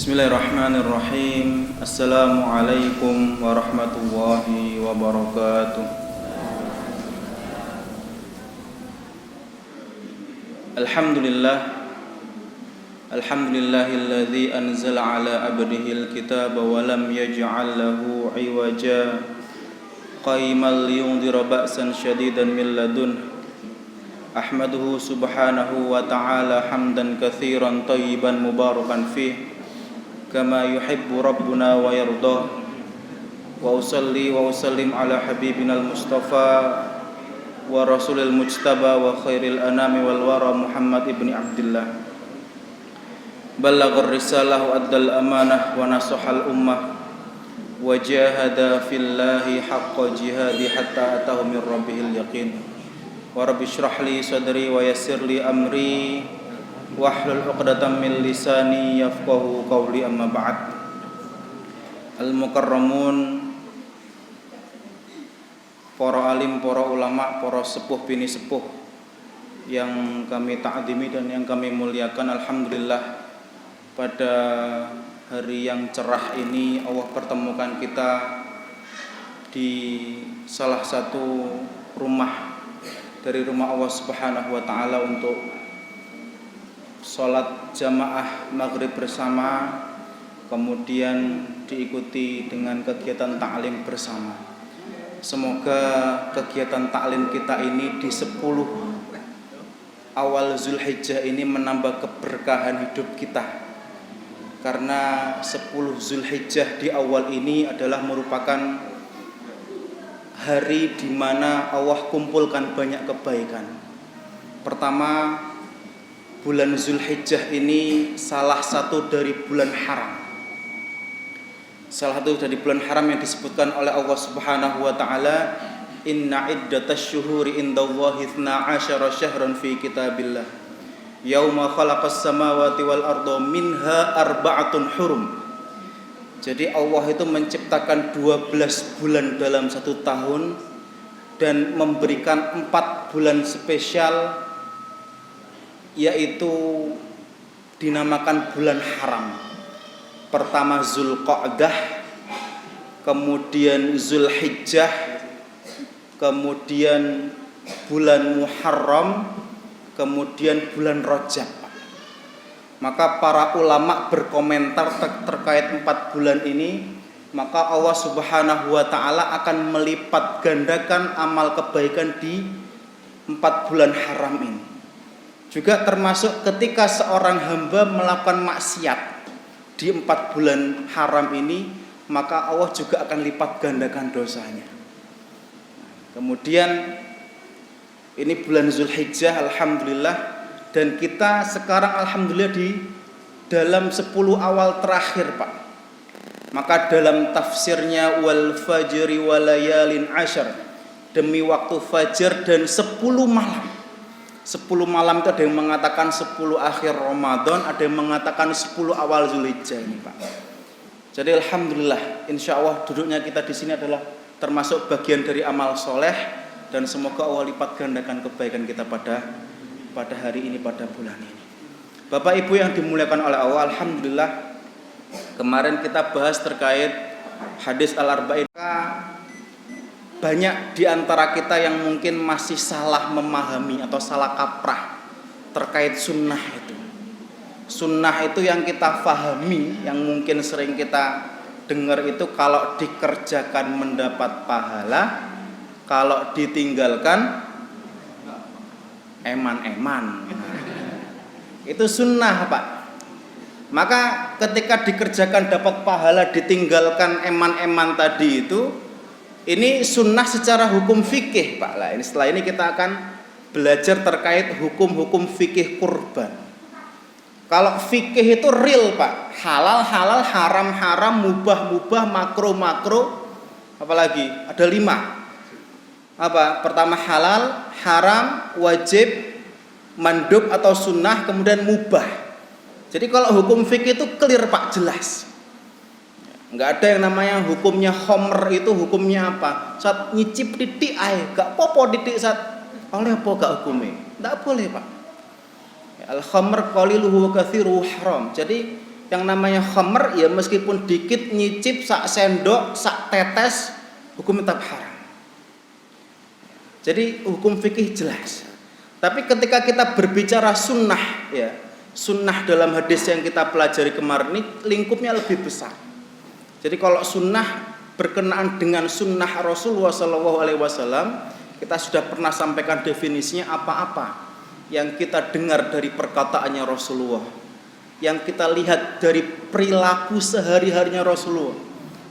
Bismillahirrahmanirrahim. Assalamualaikum warahmatullahi wabarakatuh. Alhamdulillahilladzi anzala ala abdihil kitaba wa lam yaj'al lahu 'iwaja qayyiman liyundhira ba'san syadidan min ladun. Ahmaduhu subhanahu wa ta'ala hamdan katsiran thayyiban mubarakan fih kama yuhibbu rabbuna wa yardah. Wa usalli wa usallim ala habibina al-mustafa wa rasulil mujtaba wa khairil anami wal wara Muhammad ibni Abdillah. Ballaghar risalah wa addal amanah wa nasahal ummah wa jahada fillahi haqqa jihadi hatta atahu min rabbihil yaqin. Wa rabbi shrah li sadri wa yassir li amri wahlul 'uqdatam min lisani yafqahu qawli, amma ba'd. Al-mukarramun, para alim, para ulama, para sepuh bini sepuh yang kami ta'zimi dan yang kami muliakan, alhamdulillah pada hari yang cerah ini Allah pertemukan kita di salah satu rumah dari rumah Allah Subhanahu wa taala untuk sholat jamaah maghrib bersama, kemudian diikuti dengan kegiatan ta'lim bersama. Semoga kegiatan ta'lim kita ini di 10 awal Zulhijjah ini menambah keberkahan hidup kita, karena 10 Zulhijjah di awal ini adalah merupakan hari di mana Allah kumpulkan banyak kebaikan. Pertama, bulan Zulhijjah ini salah satu dari bulan haram. Salah satu dari bulan haram yang disebutkan oleh Allah Subhanahu wa taala, inna iddatasy syuhuri indallahi 12 syahran fi kitabillah yauma khalaqas samawati wal arda minha arba'atun hurum. Jadi Allah itu menciptakan 12 bulan dalam satu tahun dan memberikan 4 bulan spesial, yaitu dinamakan bulan haram. Pertama Zulqa'dah, kemudian Zulhijjah, kemudian bulan Muharram, kemudian bulan Rajab. Maka para ulama berkomentar terkait 4 bulan ini, maka Allah Subhanahu wa taala akan melipat gandakan amal kebaikan di 4 bulan haram ini. Juga termasuk ketika seorang hamba melakukan maksiat di 4 bulan haram ini, maka Allah juga akan lipat gandakan dosanya. Kemudian ini bulan Zulhijjah, alhamdulillah, dan kita sekarang alhamdulillah di dalam 10 awal terakhir, Pak. Maka dalam tafsirnya wal fajri walayalin asyar, demi waktu fajar dan 10 malam. 10 malam itu ada yang mengatakan 10 akhir Ramadan, ada yang mengatakan 10 awal Zulhijjah ini, Pak. Jadi alhamdulillah, insya Allah duduknya kita di sini adalah termasuk bagian dari amal soleh, dan semoga Allah lipat gandakan kebaikan kita pada hari ini, pada bulan ini. Bapak Ibu yang dimuliakan oleh Allah, alhamdulillah kemarin kita bahas terkait hadis al-arba'in. Banyak di antara kita yang mungkin masih salah memahami atau salah kaprah terkait sunnah itu. Sunnah itu yang kita fahami, yang mungkin sering kita dengar itu, kalau dikerjakan mendapat pahala, kalau ditinggalkan eman-eman. Itu sunnah, Pak. Maka ketika dikerjakan dapat pahala, ditinggalkan eman-eman tadi itu, ini sunnah secara hukum fikih, Pak. Lah, ini setelah ini kita akan belajar terkait hukum-hukum fikih kurban. Kalau fikih itu real, Pak. Halal, halal, haram, haram, mubah, mubah, makruh, makruh. Apalagi? Ada 5. Apa? Pertama halal, haram, wajib, mandub atau sunnah, kemudian mubah. Jadi kalau hukum fikih itu clear, Pak, jelas. Enggak ada yang namanya hukumnya khomer itu hukumnya apa? Saat nyicip titik ae, gak popo titik saat oleh apa gak hukumnya? Enggak boleh, Pak. Al-khamr qaliluhu wa katsiruhu haram. Jadi yang namanya khamr ya meskipun dikit nyicip sak sendok, sak tetes hukum tetap haram. Jadi hukum fikih jelas. Tapi ketika kita berbicara sunnah ya, sunnah dalam hadis yang kita pelajari kemarin ini lingkupnya lebih besar. Jadi kalau sunnah berkenaan dengan sunnah Rasulullah SAW, kita sudah pernah sampaikan definisinya apa-apa yang kita dengar dari perkataannya Rasulullah, yang kita lihat dari perilaku sehari-harinya Rasulullah,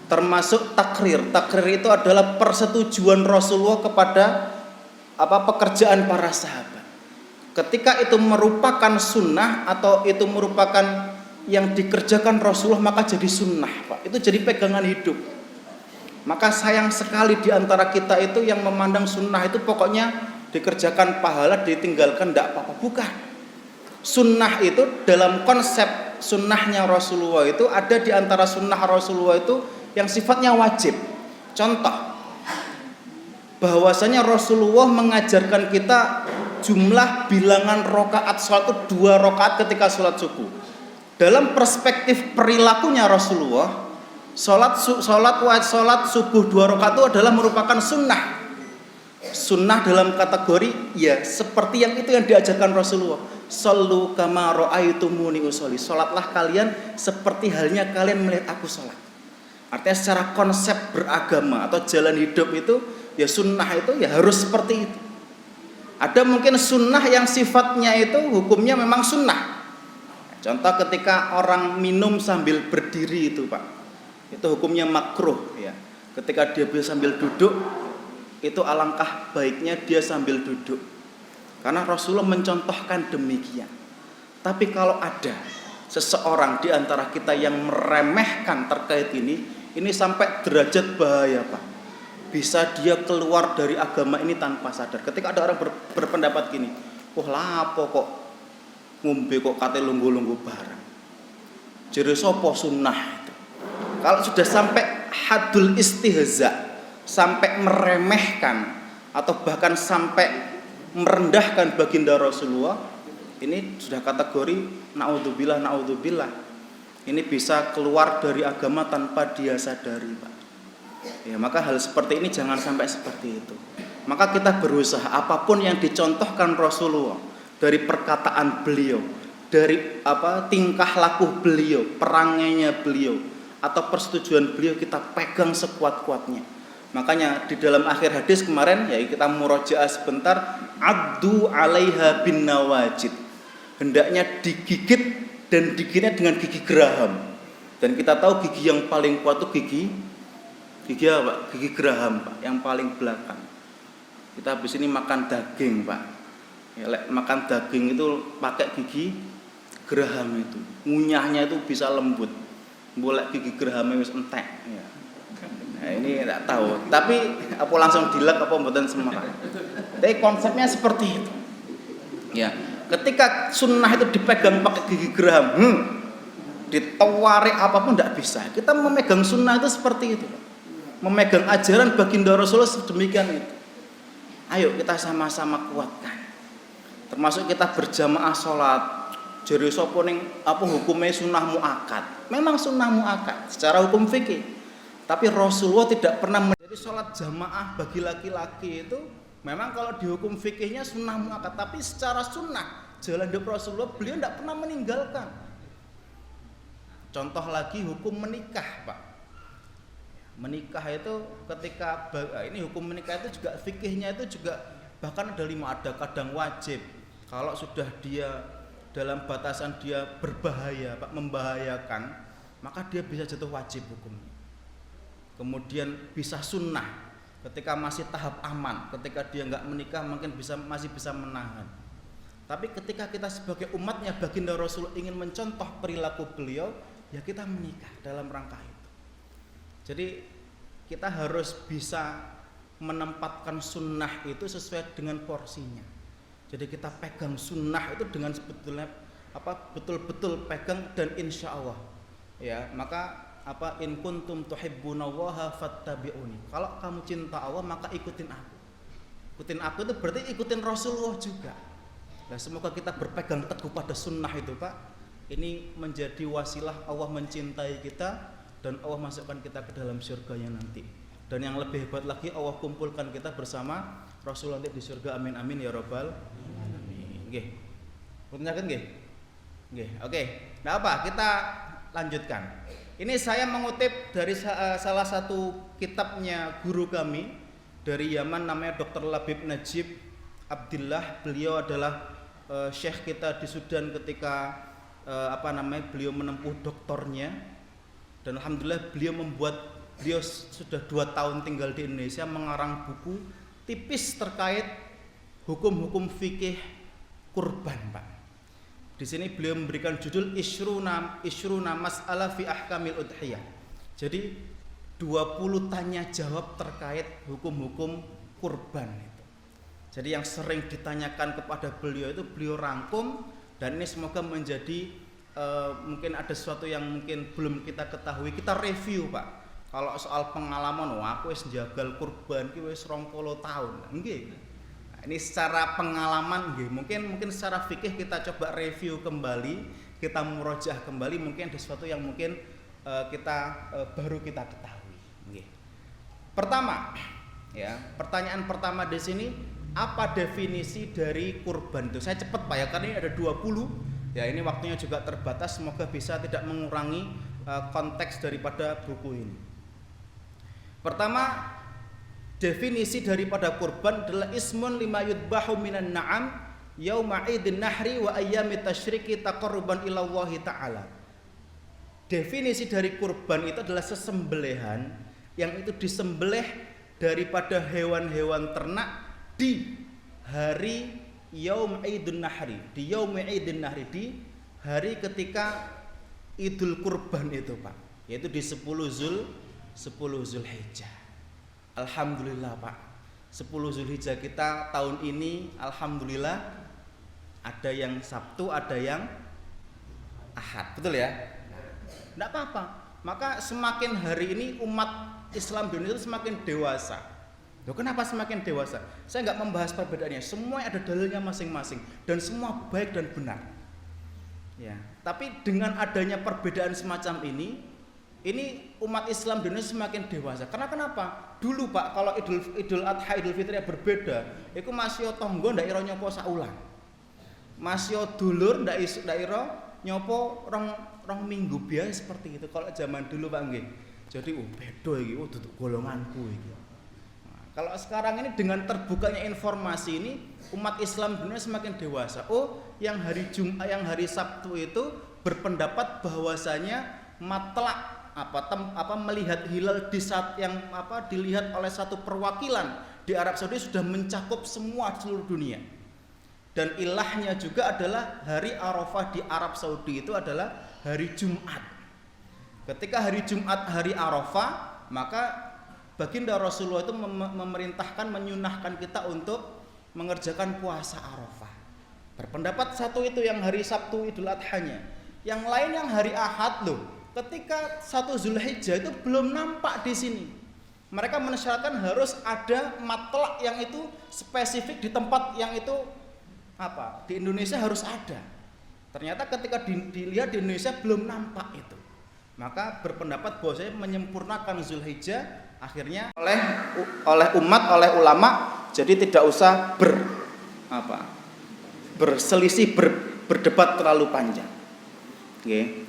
termasuk takrir. Takrir itu adalah persetujuan Rasulullah kepada pekerjaan para sahabat. Ketika itu merupakan sunnah atau itu merupakan yang dikerjakan Rasulullah, maka jadi sunnah, Pak. Itu jadi pegangan hidup. Maka sayang sekali di antara kita itu yang memandang sunnah itu pokoknya dikerjakan pahala, ditinggalkan tidak apa-apa. Bukan. Sunnah itu dalam konsep sunnahnya Rasulullah itu ada di antara sunnah Rasulullah itu yang sifatnya wajib. Contoh, bahwasanya Rasulullah mengajarkan kita jumlah bilangan rakaat salat itu 2 rakaat ketika salat subuh. Dalam perspektif perilakunya Rasulullah, salat subuh 2 rakaat itu adalah merupakan sunnah. Sunnah dalam kategori ya seperti yang itu yang diajarkan Rasulullah. Shallu kama ra'aitumuni usolli. Salatlah kalian seperti halnya kalian melihat aku salat. Artinya secara konsep beragama atau jalan hidup itu ya sunnah itu ya harus seperti itu. Ada mungkin sunnah yang sifatnya itu hukumnya memang sunnah. Contoh ketika orang minum sambil berdiri itu, Pak, itu hukumnya makruh ya. Ketika dia bisa sambil duduk, itu alangkah baiknya dia sambil duduk, karena Rasulullah mencontohkan demikian. Tapi kalau ada seseorang di antara kita yang meremehkan terkait ini sampai derajat bahaya, Pak. Bisa dia keluar dari agama ini tanpa sadar. Ketika ada orang berpendapat gini, wah lapo kok ngombe kok kate lunggu-lunggu barang, jere sapa sunnah itu. Kalau sudah sampai hadul istihza, sampai meremehkan atau bahkan sampai merendahkan baginda Rasulullah, ini sudah kategori naudzubillah. Ini bisa keluar dari agama tanpa dia sadari, Pak. Ya, maka hal seperti ini jangan sampai seperti itu. Maka kita berusaha apapun yang dicontohkan Rasulullah, dari perkataan beliau, dari tingkah laku beliau, perangainya beliau, atau persetujuan beliau kita pegang sekuat-kuatnya. Makanya di dalam akhir hadis kemarin ya kita murojaah sebentar, addu 'alaiha bin nawajid. Hendaknya digigit dan digigitnya dengan gigi geraham. Dan kita tahu gigi yang paling kuat itu gigi apa? Gigi geraham, Pak, yang paling belakang. Kita habis ini makan daging, Pak. Ya, makan daging itu pakai gigi geraham itu. Ngunyahnya itu bisa lembut. Boleh gigi gerahamnya wis entek ya. Nah, ini enggak tahu, tapi apa langsung dilek apa mboten semerah. Tapi konsepnya seperti itu. Ya, ketika sunnah itu dipegang pakai gigi geraham, ditawarik apapun enggak bisa. Kita memegang sunnah itu seperti itu. Memegang ajaran baginda Rasulullah sedemikian itu. Ayo kita sama-sama kuatkan. Termasuk kita berjamaah sholat. Jare sapa ning hukumnya sunnah muakkad. Memang sunnah muakkad secara hukum fikih. Tapi Rasulullah tidak pernah menjadi sholat jamaah bagi laki-laki itu memang kalau di hukum fikihnya sunnah muakkad, tapi secara sunnah jalan hidup Rasulullah beliau tidak pernah meninggalkan. Contoh lagi hukum menikah, Pak. Menikah itu ketika ini hukum menikah itu juga fikihnya itu juga bahkan ada 5, ada kadang wajib. Kalau sudah dia dalam batasan dia berbahaya, Pak, membahayakan, maka dia bisa jatuh wajib hukumnya. Kemudian bisa sunnah ketika masih tahap aman, ketika dia enggak menikah mungkin masih bisa menahan. Tapi ketika kita sebagai umatnya baginda Rasul ingin mencontoh perilaku beliau, ya kita menikah dalam rangka itu. Jadi kita harus bisa menempatkan sunnah itu sesuai dengan porsinya. Jadi kita pegang sunnah itu dengan sebetulnya betul-betul pegang dan insya Allah. Ya, maka in kuntum tuhibbunallaha fattabi'uni. Kalau kamu cinta Allah maka ikutin aku. Ikutin aku itu berarti ikutin Rasulullah juga. Nah, semoga kita berpegang teguh pada sunnah itu, Pak. ini menjadi wasilah Allah mencintai kita dan Allah masukkan kita ke dalam surganya nanti. Dan yang lebih hebat lagi, Allah kumpulkan kita bersama Rasulullah di surga. Amin amin ya rabbal alamin. Nggih. Punten nggih? Nggih. Oke. Nah apa? Kita lanjutkan. Ini saya mengutip dari salah satu kitabnya guru kami dari Yaman, namanya Dr. Labib Najib Abdillah. Beliau adalah syekh kita di Sudan ketika beliau menempuh doktornya, dan alhamdulillah beliau sudah 2 tahun tinggal di Indonesia, mengarang buku tipis terkait hukum-hukum fikih kurban, Pak. Di sini beliau memberikan judul Ishruna Mas'alah fi Ahkamil Udhiyah. Jadi 20 tanya jawab terkait hukum-hukum kurban itu. Jadi yang sering ditanyakan kepada beliau itu beliau rangkum, dan ini semoga menjadi mungkin ada sesuatu yang mungkin belum kita ketahui, kita review, Pak. Kalau soal pengalaman, aku wis njagal kurban ki wis 20 tahun. Nggih. Nah, ini secara pengalaman nggih, mungkin secara fikih kita coba review kembali, kita murojaah kembali, mungkin ada sesuatu yang mungkin baru kita ketahui. Nggih. Pertama, ya, pertanyaan pertama di sini, apa definisi dari kurban itu? Saya cepat, Pak, ya, karena ini ada 20. Ya, ini waktunya juga terbatas, semoga bisa tidak mengurangi konteks daripada buku ini. Pertama, definisi daripada kurban adalah ismun lima yudbahu minan na'am yauma idin nahri wa ayyamit tasyriki taqarruban ila Allah ta'ala. Definisi dari kurban itu adalah sesembelihan yang itu disembelih daripada hewan-hewan ternak di hari Yaum Idun Nahri, di Yaum Idun Nahri, di hari ketika Idul Kurban itu, Pak, yaitu di 10 Zulhijjah. Alhamdulillah, Pak, 10 Zulhijjah kita tahun ini alhamdulillah ada yang Sabtu, ada yang Ahad, betul ya? Enggak apa-apa. Maka semakin hari ini umat Islam di Indonesia semakin dewasa. Loh, kenapa semakin dewasa? Saya nggak membahas perbedaannya, semua ada dalilnya masing-masing dan semua baik dan benar. Ya, tapi dengan adanya perbedaan semacam ini umat Islam di Indonesia semakin dewasa. Karena kenapa? Dulu, Pak, kalau Idul Adha, Idul Fitri berbeda, itu masih tonggo ndak ira nyopo saulan. Masih dulur ndak ira nyopo rong minggu biasa seperti itu. Kalau zaman dulu, Pak, nggih. Jadi beda iki, duduk golonganku iki. Kalau sekarang ini dengan terbukanya informasi ini, umat Islam dunia semakin dewasa. Oh, yang hari Jumat, yang hari Sabtu itu berpendapat bahwasanya matlak melihat hilal di saat yang dilihat oleh satu perwakilan di Arab Saudi sudah mencakup semua seluruh dunia. Dan ilahnya juga adalah hari Arafah di Arab Saudi itu adalah hari Jumat. Ketika hari Jumat hari Arafah, maka Baginda Rasulullah itu memerintahkan, menyunahkan kita untuk mengerjakan puasa Arafah. Berpendapat satu itu yang hari Sabtu Idul Adhanya. Yang lain yang hari Ahad loh. Ketika 1 Zulhijjah itu belum nampak di sini. Mereka mensyaratkan harus ada matlak yang itu spesifik di tempat yang itu di Indonesia harus ada. Ternyata ketika dilihat di Indonesia belum nampak itu. Maka berpendapat bahwa saya menyempurnakan Zulhijjah akhirnya oleh umat, oleh ulama, jadi tidak usah berselisih, berdebat terlalu panjang. Okay.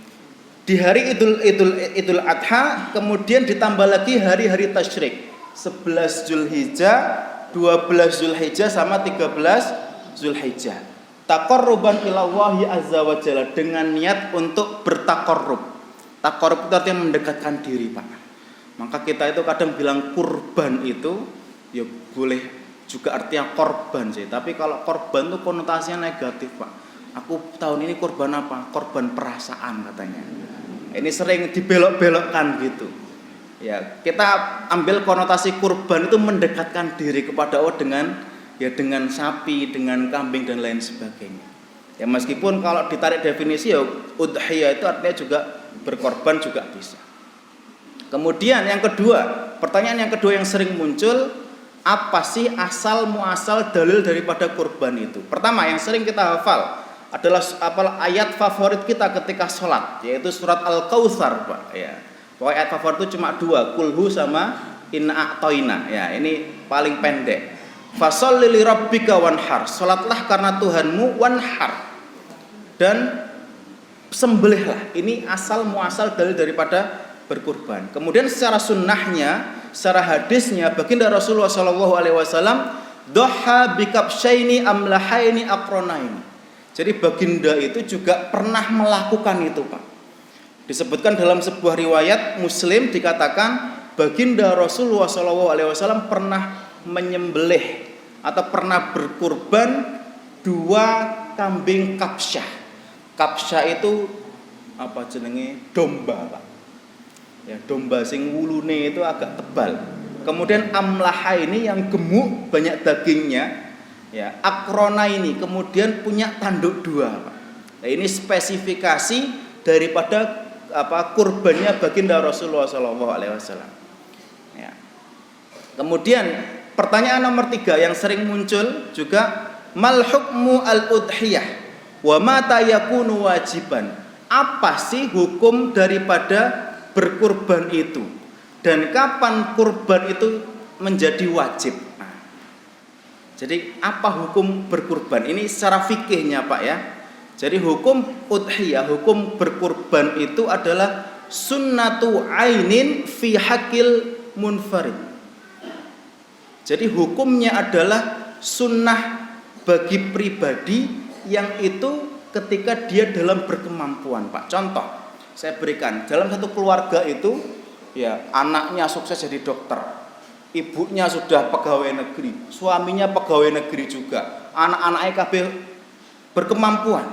Di hari Idul Adha kemudian ditambah lagi hari-hari tasyrik, 11 Zulhijjah, 12 Zulhijjah sama 13 Zulhijjah. Taqarruban ilallahi azza wa jalla, dengan niat untuk bertaqarrub. Taqarrub itu artinya mendekatkan diri, Pak. Maka kita itu kadang bilang kurban itu ya boleh juga artinya korban sih. Tapi kalau korban itu konotasinya negatif, Pak. Aku tahun ini korban apa? Korban perasaan katanya. Ini sering dibelok-belokkan gitu. Ya, kita ambil konotasi kurban itu mendekatkan diri kepada Allah dengan sapi, dengan kambing dan lain sebagainya. Ya meskipun kalau ditarik definisi ya udhiyah itu artinya juga berkorban juga bisa. Kemudian yang kedua, pertanyaan yang kedua yang sering muncul, apa sih asal muasal dalil daripada kurban itu? Pertama yang sering kita hafal adalah ayat favorit kita ketika sholat, yaitu surat Al-Kautsar, Pak. Ya. Pokoknya ayat favorit itu cuma 2, Kulhu sama Inna A'toina. Ya, ini paling pendek. Fasholli li rabbika wanhar. Sholatlah karena Tuhanmu, wanhar. Dan sembelihlah. Ini asal muasal daripada berkurban. Kemudian secara sunnahnya, secara hadisnya, baginda Rasulullah SAW doha bikabsyaini amlahaini aqronaini. Jadi baginda itu juga pernah melakukan itu, Pak. Disebutkan dalam sebuah riwayat Muslim dikatakan baginda Rasulullah SAW pernah menyembelih atau pernah berkurban 2 kambing kabsyah. Kabsyah itu apa jenenge? Domba, Pak. Ya, domba sing wulune itu agak tebal. Kemudian amlaha ini yang gemuk, banyak dagingnya. Ya, akrona ini kemudian punya tanduk 2, Pak. Nah, ini spesifikasi daripada kurbannya baginda Rasulullah SAW. Ya. Kemudian pertanyaan nomor 3 yang sering muncul juga, mal hukmu al-udhiyah wa mata yakunu wajiban. Apa sih hukum daripada berkurban itu? Dan kapan kurban itu menjadi wajib? Jadi apa hukum berkurban? Ini secara fikihnya, Pak, ya. Jadi hukum udhiyah, hukum berkurban itu adalah sunnatu ainin fi hakil munfarid. Jadi hukumnya adalah sunnah bagi pribadi yang itu ketika dia dalam berkemampuan, Pak. Contoh, saya berikan, dalam satu keluarga itu ya anaknya sukses jadi dokter. Ibunya sudah pegawai negeri, suaminya pegawai negeri juga, anak-anaknya kabeh berkemampuan.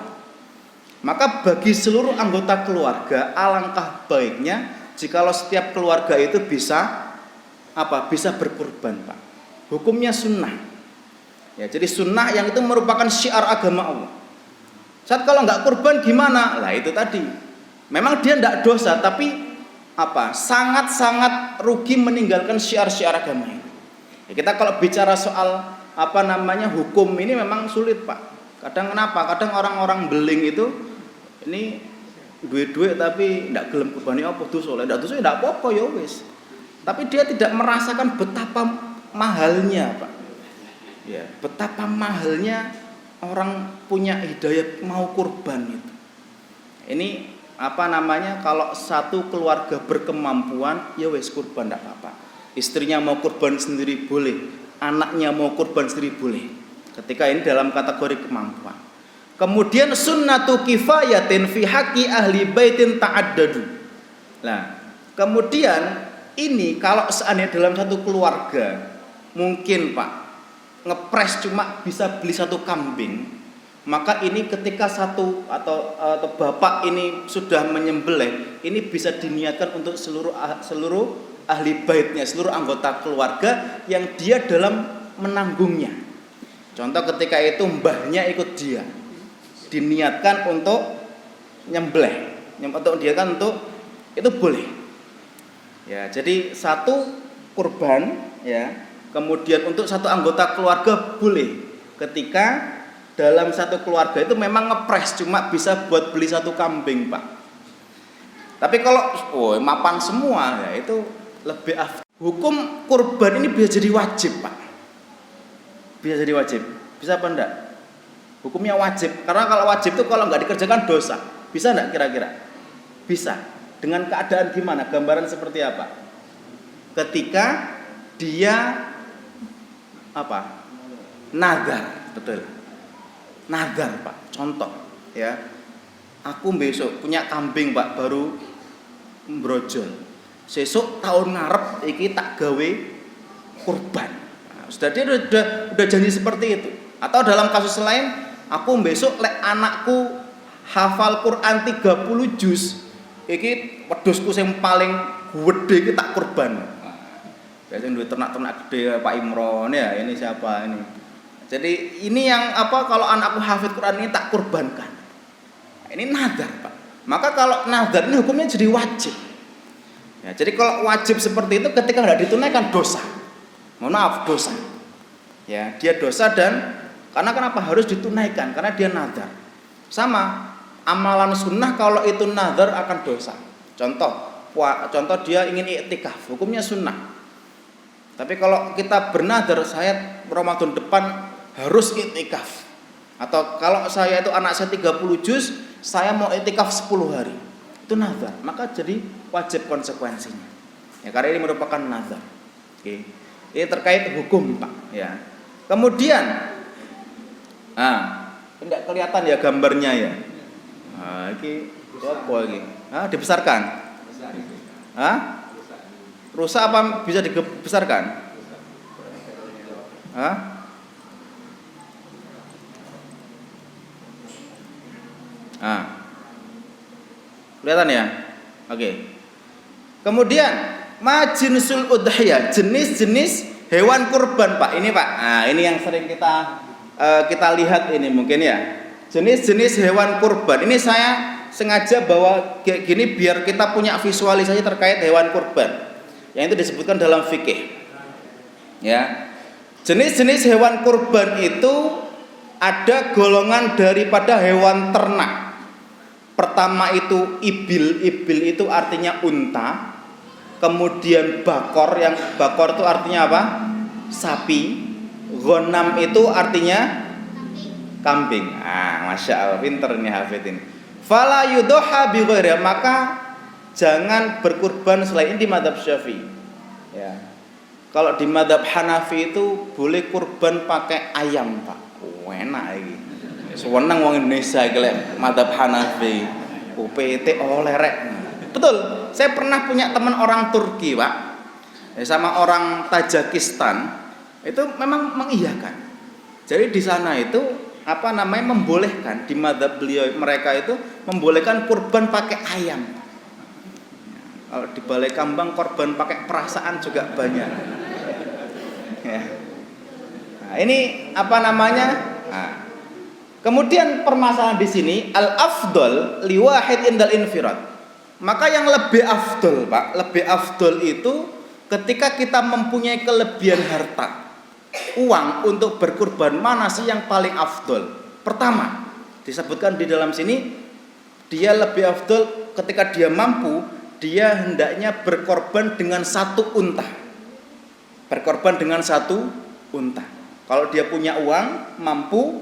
Maka bagi seluruh anggota keluarga alangkah baiknya jikalau setiap keluarga itu bisa bisa berkurban, Pak. Hukumnya sunnah. Ya, jadi sunnah yang itu merupakan syiar agama Allah. Saat kalau nggak kurban gimana? Lah itu tadi. Memang dia tidak dosa, tapi sangat-sangat rugi meninggalkan syiar-syiar agama ini. Ya, kita kalau bicara soal hukum ini memang sulit, Pak. Kadang kenapa? Kadang orang-orang beling itu ini duit-duit tapi tidak gelem kurbani apa dosa, tidak dosa tidak apa-apa ya wis. Tapi dia tidak merasakan betapa mahalnya, Pak. Ya, betapa mahalnya orang punya hidayah mau kurban itu. Ini kalau satu keluarga berkemampuan ya wes kurban tidak apa-apa. Istrinya mau kurban sendiri boleh, anaknya mau kurban sendiri boleh. Ketika ini dalam kategori kemampuan. Kemudian sunnatu kifayatin fi haqqi ahli baitin ta'addadu. Nah, kemudian ini kalau seandainya dalam satu keluarga mungkin, Pak, ngepres cuma bisa beli 1 kambing. Maka ini ketika satu atau bapak ini sudah menyembelih, ini bisa diniatkan untuk seluruh ahli baitnya, seluruh anggota keluarga yang dia dalam menanggungnya. Contoh ketika itu mbahnya ikut dia, diniatkan untuk nyembelih, untuk itu boleh. Ya, jadi 1 kurban, ya, kemudian untuk 1 anggota keluarga boleh ketika dalam satu keluarga itu memang ngepres cuma bisa buat beli 1 kambing, Pak. Tapi kalau mapan semua ya itu lebih hukum kurban ini bisa jadi wajib, Pak. Bisa jadi wajib. Bisa apa enggak? Hukumnya wajib. Karena kalau wajib itu kalau nggak dikerjakan dosa. Bisa enggak kira-kira? Bisa. Dengan keadaan gimana? Gambaran seperti apa? Ketika dia nazar, betul. Nazar, Pak. Contoh, ya. Aku besok punya kambing, Pak, baru brojol. Sesuk tahun ngarep iki tak gawe kurban. Nah, dia udah janji seperti itu. Atau dalam kasus lain, aku besok anakku hafal Quran 30 juz. Iki wedhusku sing paling gede iki tak kurban. Biasanya duit ternak-ternak gede Pak Imron ya, ini siapa ini? Jadi ini yang kalau anakku hafid Quran ini tak kurbankan. Ini nazar, Pak. Maka kalau nazar ini hukumnya jadi wajib. Ya, jadi kalau wajib seperti itu ketika tidak ditunaikan dosa. Mohon maaf, dosa. Ya, dia dosa dan karena kenapa harus ditunaikan? Karena dia nazar. Sama, amalan sunnah kalau itu nazar akan dosa. Contoh dia ingin iktikaf, hukumnya sunnah. Tapi kalau kita bernazar, saya Ramadan depan harus iktikaf. Atau kalau saya itu anak saya 30 juz, saya mau iktikaf 10 hari. Itu nazar, maka jadi wajib konsekuensinya. Ya, karena ini merupakan nazar. Oke. Ini terkait hukum, Pak, ya. Kemudian tidak kelihatan ya gambarnya ya. Ini apa ini? Dibesarkan? Rusak apa bisa dibesarkan? Kelihatan ya? Oke. Kemudian majinsul udhiyah, jenis-jenis hewan kurban, Pak. Ini, Pak. Ini yang sering kita lihat ini mungkin ya. Jenis-jenis hewan kurban. Ini saya sengaja bawa kayak gini biar kita punya visualisasi terkait hewan kurban. Yang itu disebutkan dalam fikih. Ya. Jenis-jenis hewan kurban itu ada golongan daripada hewan ternak. Pertama itu ibil itu artinya unta. Kemudian bakor, yang bakor itu artinya apa? Sapi. Ghanam itu artinya kambing. Masya Allah, pinter nih hafid ini. Fala yudhoha bi ghairiha, maka jangan berkurban selain di mazhab Syafi'i. Ya. Kalau di mazhab Hanafi itu boleh kurban pakai ayam, Pak. Enak iki. Seneng wong Indonesia iki lek mazhab Hanafi. UPT lerek. Betul. Saya pernah punya teman orang Turki, Pak. Sama orang Tajikistan. Itu memang mengiyakan. Jadi di sana itu membolehkan di mazhab mereka itu membolehkan kurban pakai ayam. Kalau di Balai Kambang korban pakai perasaan juga banyak. Ya. Ini kemudian permasalahan di sini al-afdal liwahid indal infirad. Maka yang lebih afdol, Pak, lebih afdol itu ketika kita mempunyai kelebihan harta, uang untuk berkurban, mana sih yang paling afdol? Pertama, disebutkan di dalam sini dia lebih afdol ketika dia mampu, dia hendaknya berkorban dengan satu unta. Berkorban dengan satu unta. Kalau dia punya uang, mampu,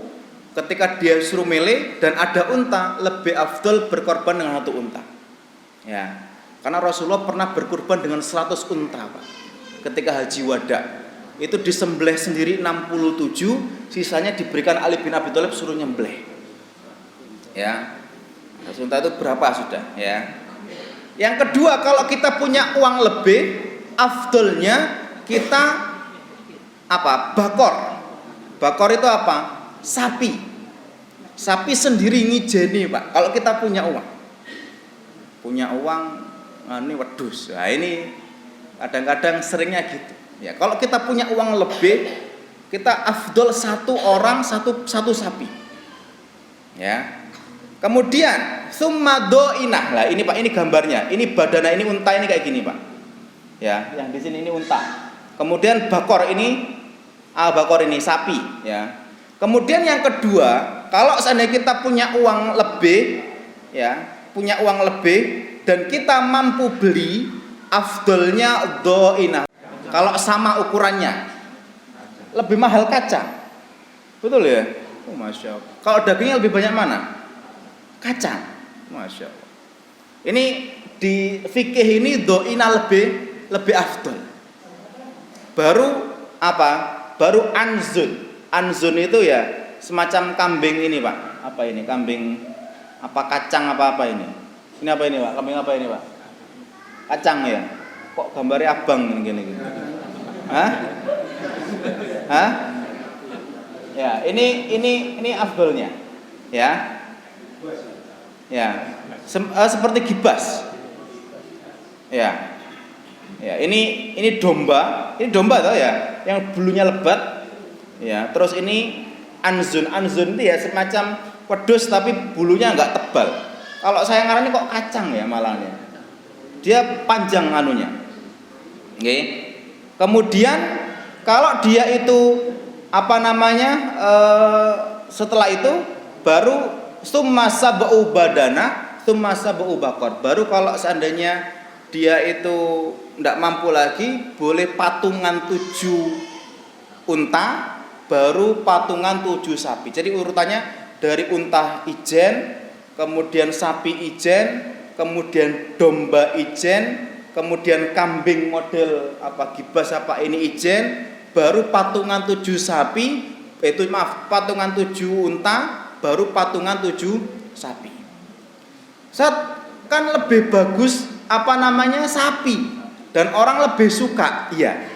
ketika dia suruh milih dan ada unta, lebih afdol berkorban dengan satu unta. Ya, karena Rasulullah pernah berkorban dengan 100 unta, Pak. Ketika haji wada, itu disembelih sendiri 67, sisanya diberikan Ali bin Abi Thalib suruh nyembelih. Ya. 100 unta itu berapa sudah, ya. Yang kedua, kalau kita punya uang lebih, afdolnya kita bakor. Bakor itu apa? Sapi. Sapi sendiri ngijeni, Pak. Kalau kita punya uang. Punya uang ini wedhus. Nah, ini kadang-kadang seringnya gitu. Ya, kalau kita punya uang lebih, kita afdol satu orang satu sapi. Ya. Kemudian summa doinah. Lah ini, Pak, ini gambarnya. Ini badannya, ini unta ini kayak gini, Pak. Ya, yang di sini ini unta. Kemudian bakor ini sapi, ya. Kemudian yang kedua, kalau seandainya kita punya uang lebih, ya, dan kita mampu beli, afdolnya doinah. Kalau sama ukurannya, lebih mahal kacang, betul ya? Masya Allah. Kalau dagingnya lebih banyak mana? Kacang, Masya Allah. Ini di fikih ini doinah lebih afdol. Baru Baru anzun. Anzun itu ya semacam kambing ini, Pak. Apa ini? Kambing kacang apa ini? Ini apa ini, Pak? Kambing apa ini, Pak? Kacang ya. Kok gambarnya abang gini. Hah? Ya, ini afdolnya. Ya. Ya. Seperti gibas. Ya. Ya, ini domba. Ini domba tau ya, yang bulunya lebat. Ya, terus ini anzun. Anzun itu ya semacam wedhus tapi bulunya enggak tebal. Kalau saya ngarani kok kacang ya malahnya. Dia panjang anunya. Oke. Kemudian kalau dia itu setelah itu baru Tsumma sab'u badana, tsumma sab'u baqar. Baru kalau seandainya dia itu tidak mampu lagi, boleh patungan 7 unta, baru patungan 7 sapi. Jadi urutannya dari unta ijen, kemudian sapi ijen, kemudian domba ijen, kemudian kambing model apa gibas apa ini ijen, baru patungan 7 sapi, patungan 7 unta, baru patungan 7 sapi. Saat kan lebih bagus apa namanya sapi dan orang lebih suka. Iya.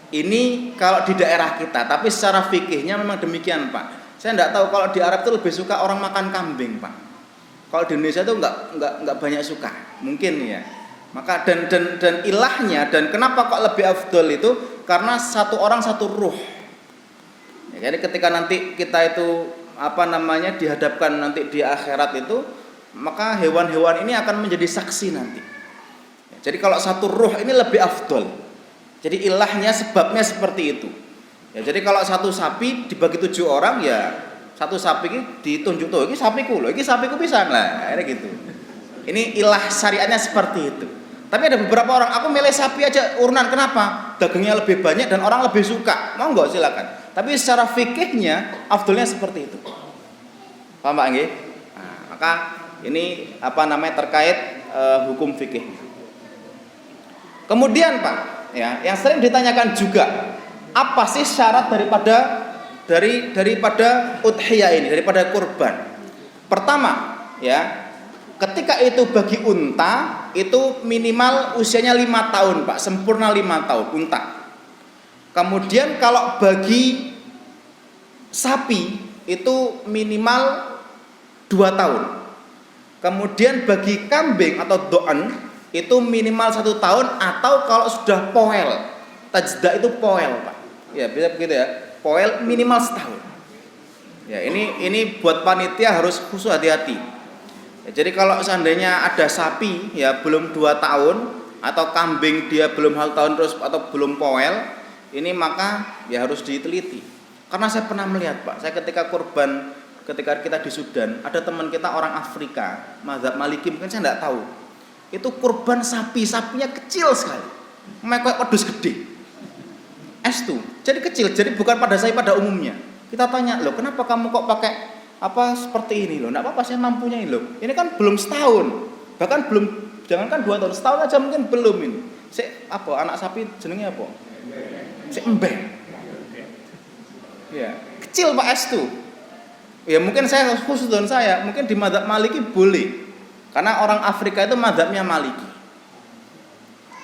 Ini kalau di daerah kita, tapi secara fikihnya memang demikian, Pak. Saya tidak tahu kalau di Arab itu lebih suka orang makan kambing, Pak. Kalau di Indonesia itu enggak banyak suka. Mungkin ya. Maka dan ilahnya dan kenapa kok lebih afdol itu karena satu orang satu ruh. Ya, jadi ketika nanti kita itu apa namanya dihadapkan nanti di akhirat itu, maka hewan-hewan ini akan menjadi saksi nanti. Ya, jadi kalau satu ruh ini lebih afdol. Jadi ilahnya sebabnya seperti itu. Ya, jadi kalau satu sapi dibagi 7 orang ya satu sapi ini ditunjuk tuh, ini sapiku loh, ini sapiku pisan lah, kayak gitu. Ini ilah syariatnya seperti itu. Tapi ada beberapa orang, aku milih sapi aja urunan, kenapa? Dagingnya lebih banyak dan orang lebih suka. Mau nggak silakan. Tapi secara fikihnya afdolnya seperti itu. Paham Pak nggih? Nah, maka ini apa namanya terkait hukum fikih. Kemudian Pak, ya, yang sering ditanyakan juga, apa sih syarat daripada udhiyah ini, daripada kurban? Pertama, ya, ketika itu bagi unta itu minimal usianya 5 tahun, Pak, sempurna 5 tahun unta. Kemudian kalau bagi sapi itu minimal 2 tahun. Kemudian bagi kambing atau do'an itu minimal 1 tahun, atau kalau sudah poel, tajda itu poel, Pak. Ya, bisa begitu ya. Poel minimal 1 tahun. Ya, ini buat panitia harus khusus hati-hati. Ya, jadi kalau seandainya ada sapi ya belum 2 tahun atau kambing dia belum 1 tahun terus atau belum poel, ini maka ya harus diteliti. Karena saya pernah melihat, Pak, saya ketika kurban ketika kita di Sudan, ada teman kita orang Afrika, mazhab Maliki mungkin saya tidak tahu. Itu kurban sapinya kecil sekali, kayak wedhus gede, tuh, jadi kecil, jadi bukan pada sapi pada umumnya. Kita tanya, loh kenapa kamu kok pakai apa seperti ini loh? Nggak apa-apa, saya mampunya ini loh. Ini kan belum setahun, bahkan belum, jangankan 2 tahun, setahun aja mungkin belum ini. Apa anak sapi jenengnya apa? Embeng. Ya, kecil Pak tuh. Ya mungkin saya khusus dengan saya, mungkin di mazhab Maliki boleh. Karena orang Afrika itu mazhabnya Maliki.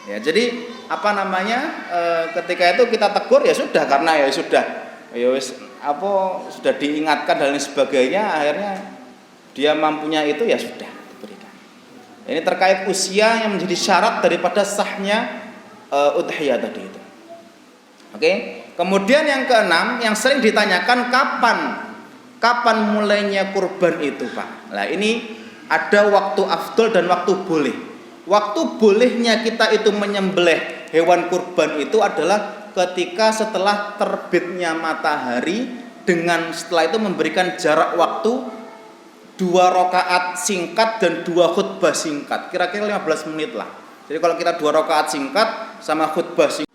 Ya, jadi apa namanya? Ketika itu kita tegur ya sudah, karena ya sudah sudah diingatkan dan lain sebagainya, akhirnya dia mampunya itu ya sudah diberikan. Ini terkait usia yang menjadi syarat daripada sahnya udhiyah tadi itu. Oke. Kemudian yang keenam yang sering ditanyakan kapan mulainya kurban itu, Pak. Nah, ini ada waktu afdol dan waktu boleh. Waktu bolehnya kita itu menyembelih hewan kurban itu adalah ketika setelah terbitnya matahari, dengan setelah itu memberikan jarak waktu 2 rakaat singkat dan 2 khutbah singkat, kira-kira 15 menit lah. Jadi kalau kita 2 rakaat singkat sama khutbah singkat,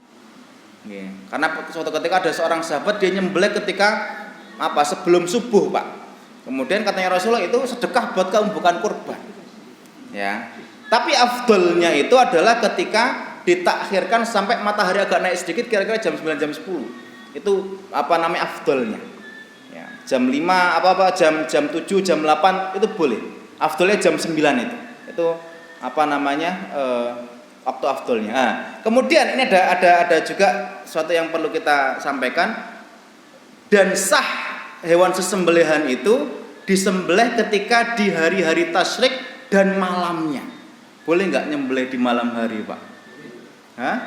karena suatu ketika ada seorang sahabat dia nyembelih ketika sebelum subuh, Pak. Kemudian katanya Rasulullah, itu sedekah buat kamu, bukan kurban. Ya. Tapi afdolnya itu adalah ketika ditakhirkan sampai matahari agak naik sedikit, kira-kira jam 9 jam 10. Itu apa namanya afdolnya. Ya, jam 5 jam 7 jam 8 itu boleh. Afdolnya jam 9 itu. Itu apa namanya? Waktu afdolnya. Nah, kemudian ini ada juga sesuatu yang perlu kita sampaikan. Dan sah hewan sesembelihan itu disembelih ketika di hari-hari tasyrik dan malamnya. Boleh nggak nyembelih di malam hari, Pak? Hah?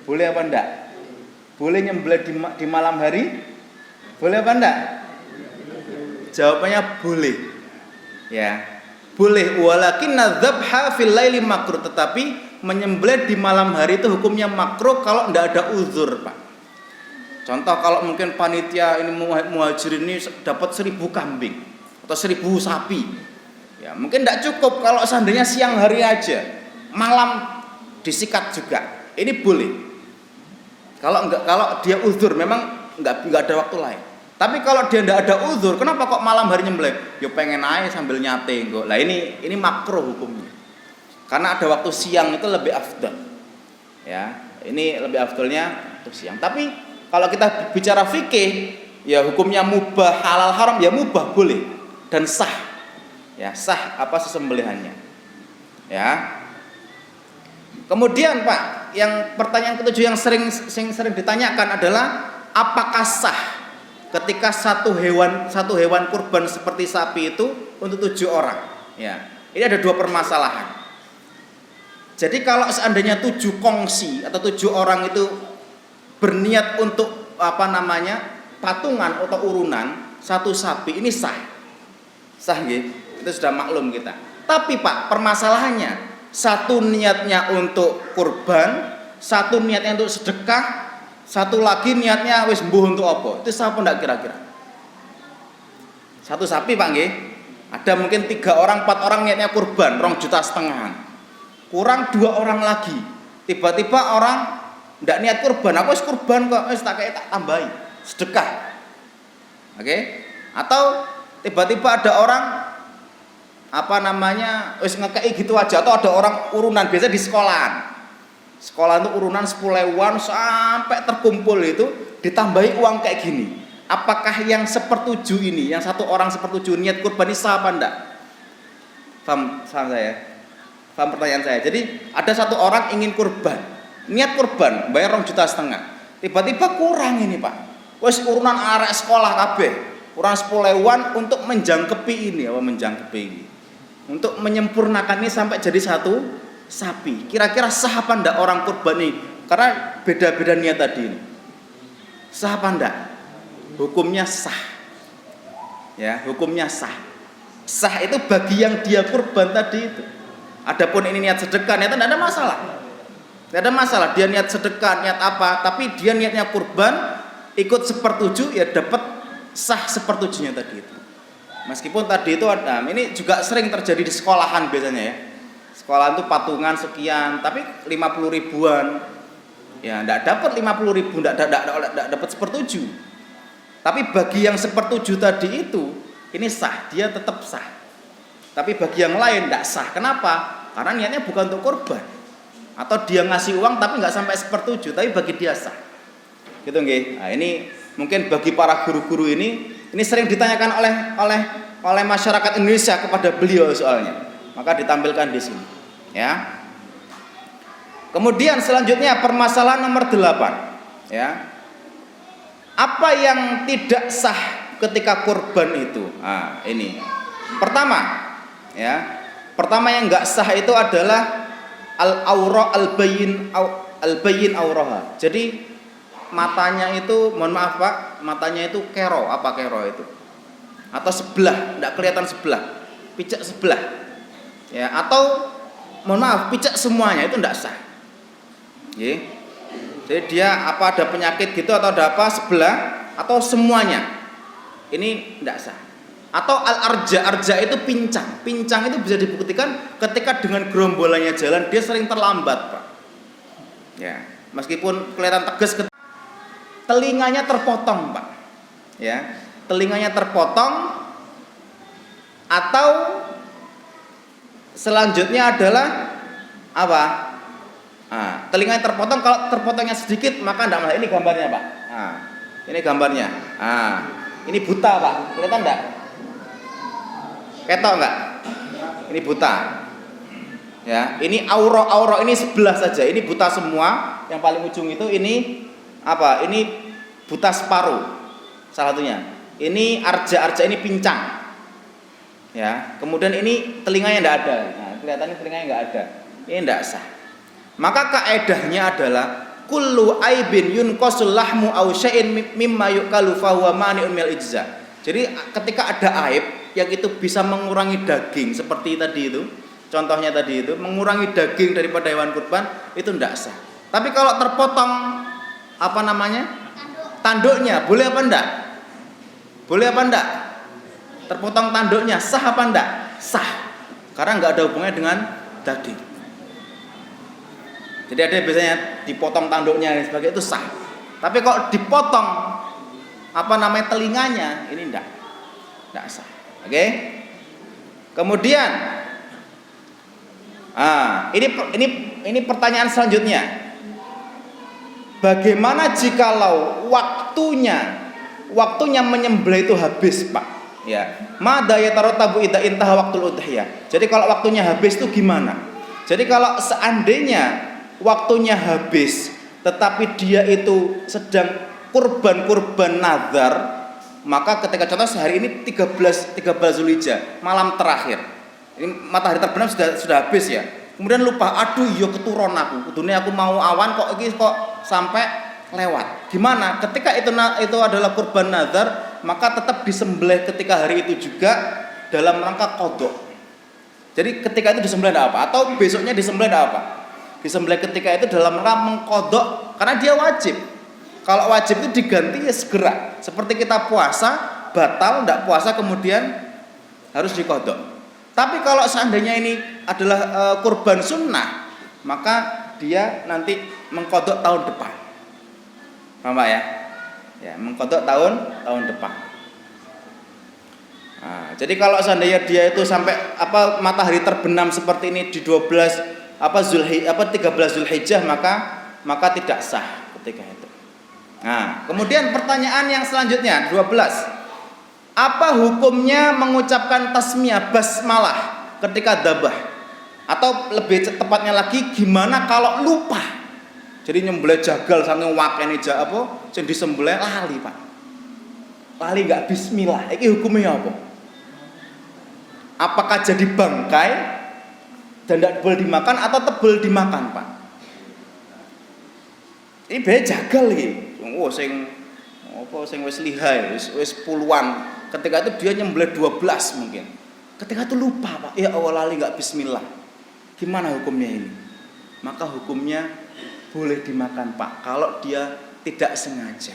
Boleh apa enggak? Boleh nyembelih di malam hari? Boleh apa enggak? Jawabannya boleh. Ya, boleh. Walakinna dzabha fil laili makruh, tetapi menyembelih di malam hari itu hukumnya makruh kalau enggak ada uzur, Pak. Contoh kalau mungkin panitia ini muhajirin ini dapat 1000 kambing. atau 1000 sapi. Ya, mungkin tidak cukup kalau seandainya siang hari aja, malam disikat juga. Ini boleh. Kalau dia uzur memang enggak ada waktu lain. Tapi kalau dia tidak ada uzur, kenapa kok malam hari nyembelih? Ya pengen aja sambil nyate kok. Lah ini makruh hukumnya. Karena ada waktu siang itu lebih afdal. Ya, ini lebih afdalnya waktu siang. Tapi kalau kita bicara fikih, ya hukumnya mubah, halal, haram, ya mubah boleh dan sah. Ya, sah apa sesembelihannya. Ya. Kemudian Pak, yang pertanyaan ketujuh yang sering ditanyakan adalah apakah sah ketika satu hewan kurban seperti sapi itu untuk 7 orang. Ya, ini ada 2 permasalahan. Jadi kalau seandainya 7 kongsi atau 7 orang itu berniat untuk patungan atau urunan satu sapi, ini sah gitu. Itu sudah maklum kita. Tapi Pak, permasalahannya satu niatnya untuk kurban, satu niatnya untuk sedekah, satu lagi niatnya wis mbuh untuk apa? Itu sah apa enggak kira-kira? Satu sapi Pak nggih. Ada mungkin 3 orang, 4 orang niatnya kurban 2,5 juta. Kurang 2 orang lagi. Tiba-tiba orang ndak niat kurban, aku wis kurban kok, wis tak tambahi sedekah. Oke? Atau tiba-tiba ada orang wis ngekei gitu aja, atau ada orang urunan biasa di sekolahan. Sekolah itu urunan 10.000-an sampai terkumpul itu ditambahi uang kayak gini. Apakah yang 1/7 ini, yang 1 orang 1/7 niat kurban ini sah apa enggak? Paham saya? Paham pertanyaan saya? Jadi ada 1 orang ingin kurban, niat kurban bayar 2,5 juta. Tiba-tiba kurang ini Pak. Wis urunan arek sekolah kabeh, kurang 10.000-an untuk menjangkepi ini, untuk menyempurnakan ini sampai jadi 1 sapi. Kira-kira sah apa enggak orang kurban ini? Karena beda-beda niat tadi ini. Sah apa enggak? Hukumnya sah. Ya, hukumnya sah. Sah itu bagi yang dia kurban tadi itu. Adapun ini niat sedekah, niatnya tidak ada masalah. Tidak ada masalah, dia niat sedekah, niat apa, tapi dia niatnya kurban, ikut 1/7 ya dapat sah 1/7-nya tadi itu. Meskipun tadi itu ada, ini juga sering terjadi di sekolahan biasanya ya. Sekolahan itu patungan sekian, tapi 50 ribuan. Ya, enggak dapat 50 ribu, enggak dapat 1/7. Tapi bagi yang 1/7 tadi itu, ini sah, dia tetap sah. Tapi bagi yang lain enggak sah. Kenapa? Karena niatnya bukan untuk kurban. Atau dia ngasih uang tapi enggak sampai 1/7, tapi bagi dia sah. Gitu nggih. Nah, ini mungkin bagi para guru-guru ini sering ditanyakan oleh masyarakat Indonesia kepada beliau soalnya. Maka ditampilkan di sini, ya. Kemudian selanjutnya permasalahan nomor 8, ya. Apa yang tidak sah ketika kurban itu? Nah, ini. Pertama, ya. Pertama yang enggak sah itu adalah al-aura al-bayyin auraha. Jadi matanya itu, mohon maaf Pak, matanya itu kero, apa kero itu? Atau sebelah, enggak kelihatan sebelah, picek sebelah. Ya, atau mohon maaf, picek semuanya itu enggak sah. Nggih. Jadi dia apa ada penyakit gitu atau ada apa sebelah atau semuanya. Ini enggak sah. Atau al-arja itu pincang. Pincang itu bisa dibuktikan ketika dengan gerombolannya jalan dia sering terlambat, Pak. Ya, meskipun kelihatan tegas telinganya terpotong, Pak. Ya, telinganya terpotong atau selanjutnya adalah apa? Nah, telinganya terpotong, kalau terpotongnya sedikit maka tidak masalah. Ini gambarnya, Pak. Nah, ini gambarnya. Nah, ini buta, Pak. Kelihatan enggak? Ketok enggak? Ini buta. Ya, ini aura ini sebelah saja. Ini buta semua. Yang paling ujung itu ini apa? Ini buta separuh. Salah satunya. Ini arja ini pincang. Ya, kemudian ini telinganya enggak ada. Nah, kelihatannya telinganya enggak ada. Ini enggak sah. Maka kaedahnya adalah kullu aibin yunqasul lahmu aw syai'in mimma yuqalu fa huwa mani'un minal ijza. Jadi ketika ada aib yang itu bisa mengurangi daging seperti tadi itu, contohnya tadi itu mengurangi daging daripada hewan kurban, itu tidak sah. Tapi kalau terpotong apa namanya? Tanduknya boleh apa enggak? Boleh apa enggak? terpotong tanduknya, sah apa enggak? Sah. Karena enggak ada hubungannya dengan daging. Jadi ada biasanya dipotong tanduknya dan sebagainya itu sah. Tapi kalau dipotong telinganya, ini enggak sah. Oke? Kemudian ini pertanyaan selanjutnya. Bagaimana jikalau waktunya menyembelih itu habis, Pak? Ya. Madza yatarattabu idza intaha waqtul udhiyah. Jadi kalau waktunya habis itu gimana? Jadi kalau seandainya waktunya habis tetapi dia itu sedang kurban nazar, maka ketika contoh sehari ini 13 Zulhijjah, malam terakhir. Ini matahari terbenam sudah habis ya. Kemudian lupa, aduh yo keturun aku. Dunia aku mau awan kok sampai lewat. Gimana? Ketika itu adalah kurban nazar, maka tetap disembelih ketika hari itu juga dalam rangka qadha. Jadi ketika itu disembelih apa? Atau besoknya disembelih apa? Disembelih ketika itu dalam rangka mengqadha karena dia wajib. Kalau wajib itu diganti ya segera. Seperti kita puasa, batal enggak puasa kemudian harus diqadha. Tapi kalau seandainya ini adalah kurban sunnah, maka dia nanti mengqadha tahun depan. Paham Pak ya? Ya, mengqadha tahun depan. Nah, jadi kalau seandainya dia itu sampai matahari terbenam seperti ini di 13 Zulhijjah maka tidak sah ketika itu. Nah, kemudian pertanyaan yang selanjutnya 12. Apa hukumnya mengucapkan tasmiyah basmalah ketika dzabah? Atau lebih tepatnya lagi gimana kalau lupa? Jadi nyembelih jagal saking wakene sing disembelih lali, Pak. Lali enggak bismillah. Iki hukumnya apa? Apakah jadi bangkai dan tidak boleh dimakan atau tebel dimakan, Pak? Ini beda jagal iki. Sing wis lihai, wis puluhan. Ketika itu dia nyembelih 12 mungkin. Ketika itu lupa, Pak. Ya Allah lali enggak bismillah. Gimana hukumnya ini? Maka hukumnya boleh dimakan, Pak, kalau dia tidak sengaja.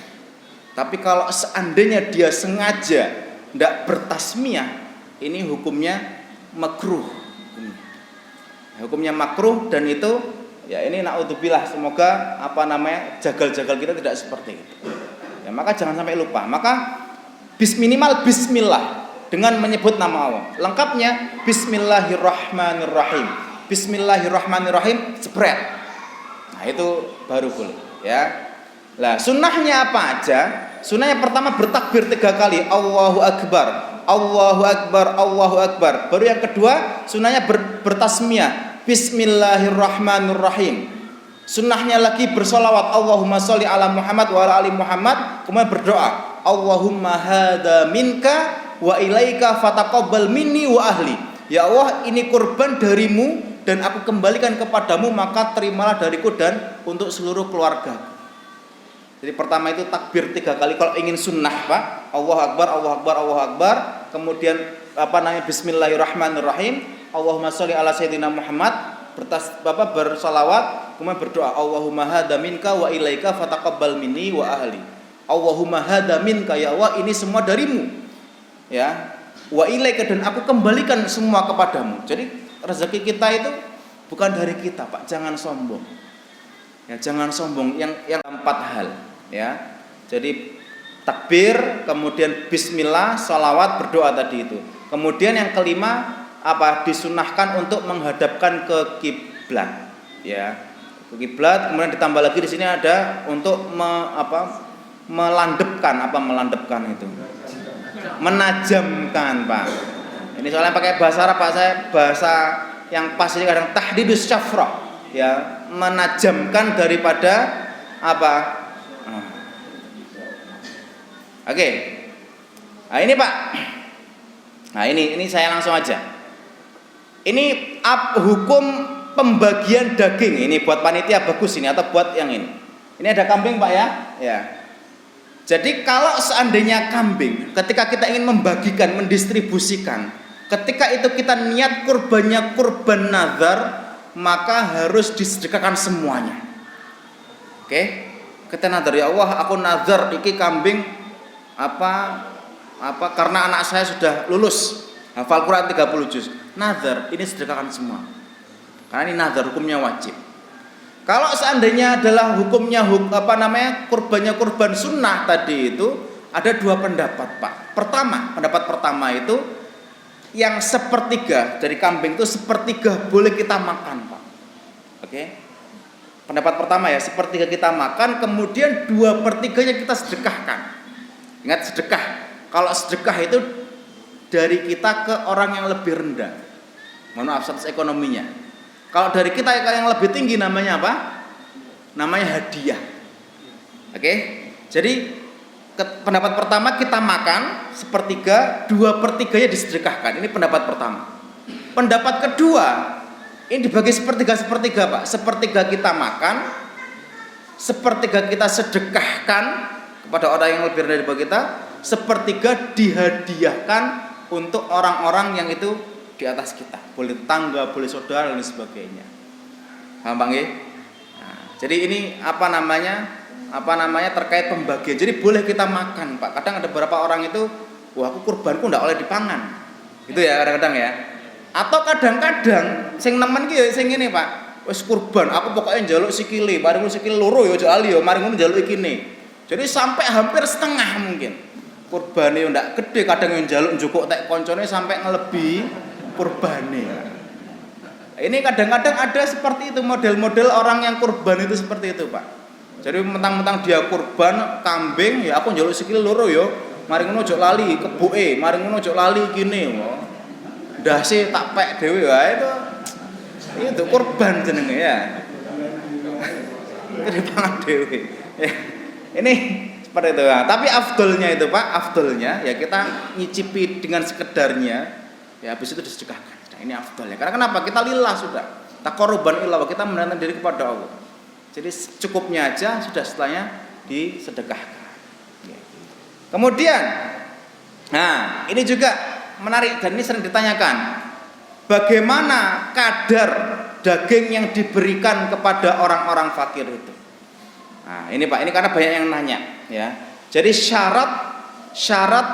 Tapi kalau seandainya dia sengaja tidak bertasmiyah, ini hukumnya makruh. Hukumnya makruh dan itu ya ini naudzubillah, semoga jagal-jagal kita tidak seperti itu. Ya, maka jangan sampai lupa. Maka minimal bismillah dengan menyebut nama Allah. Lengkapnya bismillahirrahmanirrahim. Bismillahirrahmanirrahim spread. Nah, itu baru boleh ya. Lah, sunnahnya apa aja? Sunnahnya pertama bertakbir 3 kali, Allahu Akbar, Allahu Akbar, Allahu Akbar. Baru yang kedua, sunnahnya bertasmiyah, Bismillahirrahmanirrahim. Sunnahnya lagi bersolawat, Allahumma sholli ala Muhammad wa ala ali Muhammad. Kemudian berdoa, Allahumma hadza minka wa ilaika fataqabbal minni wa ahli. Ya Allah, ini kurban darimu dan aku kembalikan kepadamu, maka terimalah dariku dan untuk seluruh keluarga. Jadi pertama itu takbir 3 kali kalau ingin sunnah, Pak. Allahu Akbar, Allahu Akbar, Allahu Akbar. Kemudian Bismillahirrahmanirrahim. Allahumma sholli ala sayyidina Muhammad. Bersalawat, kemudian berdoa, Allahumma hadza minka wa ilaika fataqabbal minni wa ahli. Allahumma hadza minka, ya Allah ini semua darimu. Ya. Wa ilaika, dan aku kembalikan semua kepadamu. Jadi rezeki kita itu bukan dari kita, Pak. Jangan sombong. Ya, jangan sombong. Yang 4 hal, ya. Jadi takbir, kemudian bismillah, sholawat, berdoa tadi itu. Kemudian yang kelima disunahkan untuk menghadapkan ke kiblat, ya. Ke kiblat. Kemudian ditambah lagi di sini ada untuk melandepkan itu. Menajamkan, Pak. Ini soalnya pakai bahasa Arab, Pak. Saya bahasa yang pas ini kadang tahdidus syafra, ya, menajamkan daripada Oke. Nah, ini, Pak. Nah, ini saya langsung aja. Ini hukum pembagian daging. Ini buat panitia bagus ini atau buat yang ini. Ini ada kambing, Pak, ya? Ya. Jadi kalau seandainya kambing, ketika kita ingin membagikan, mendistribusikan, ketika itu kita niat kurbannya kurban nazar, maka harus disedekahkan semuanya. Oke? Kita nazar, ya Allah, aku nazar iki kambing karena anak saya sudah lulus hafal Quran 30 juz. Nazar, ini sedekahkan semua. Karena ini nazar, hukumnya wajib. Kalau seandainya adalah hukumnya kurbannya kurban sunnah tadi itu ada dua pendapat, Pak. Pendapat pertama itu yang sepertiga dari kambing itu sepertiga boleh kita makan, Pak. Oke. Pendapat pertama ya, sepertiga kita makan, kemudian 2/3-nya kita sedekahkan. Ingat sedekah. Kalau sedekah itu dari kita ke orang yang lebih rendah. Mohon maaf, status ekonominya. Kalau dari kita yang lebih tinggi namanya apa? Namanya hadiah. Oke? Jadi pendapat pertama kita makan sepertiga, 2/3-nya disedekahkan. Ini pendapat pertama. Pendapat kedua, ini dibagi sepertiga, Pak. Sepertiga kita makan, sepertiga kita sedekahkan kepada orang yang lebih rendah dari kita, sepertiga dihadiahkan untuk orang-orang yang itu di atas kita, boleh tetangga, boleh saudara dan sebagainya. Paham Bang? Nah, jadi ini apa namanya terkait pembagian. Jadi boleh kita makan, Pak. Kadang ada beberapa orang itu, wah aku kurbanku ndak oleh dipangan. Itu ya kadang-kadang ya. Atau kadang-kadang sing nemen ki ya sing ngene, Pak. Wis kurban, aku pokoknya njaluk sikile, mari ngono sikile loro ya aja ali ya, mari ngono njaluk ikine. Jadi sampai hampir setengah mungkin. Kurbane ndak gede, kadang yang njaluk njukuk tek koncone sampai ngelebihi kurbane. Ini kadang-kadang ada seperti itu, model-model orang yang kurban itu seperti itu, Pak. Jadi mentang-mentang dia kurban kambing, ya aku njaluk sikile loro ya. Mari ngono aja lali kebuke, mari ngono aja lali kene. Ndase tak pek dhewe wae itu kurban jenenge ya. Dipangan dhewe. Ini seperti itu. Nah, tapi afdolnya itu, Pak, afdolnya ya kita nyicipi dengan sekedarnya. Ya habis itu disedekahkan. Nah, ini afdolnya. Karena kenapa? Kita lillah sudah. Taqarruban ilallah, kita mendekatkan diri kepada Allah. Jadi cukupnya aja, sudah setelahnya disedekahkan. Kemudian, nah ini juga menarik dan ini sering ditanyakan. Bagaimana kadar daging yang diberikan kepada orang-orang fakir itu? Nah, ini Pak, ini karena banyak yang nanya, ya. Jadi syarat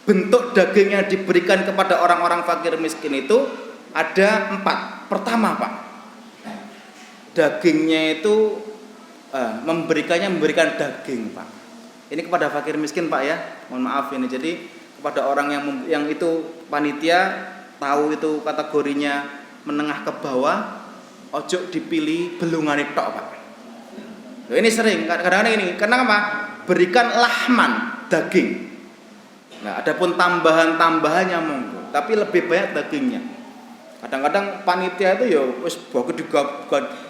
bentuk daging yang diberikan kepada orang-orang fakir miskin itu ada 4. Pertama, Pak, dagingnya itu memberikan daging, Pak. Ini kepada fakir miskin, Pak ya. Mohon maaf ini. Jadi kepada orang yang itu panitia tahu itu kategorinya menengah ke bawah, ojo dipilih belungane tok, Pak. Ini sering kadang-kadang ini. Karena apa? Berikan lahman, daging. Nah, adapun tambahannya monggo, tapi lebih banyak dagingnya. Kadang-kadang panitia itu ya wis bagi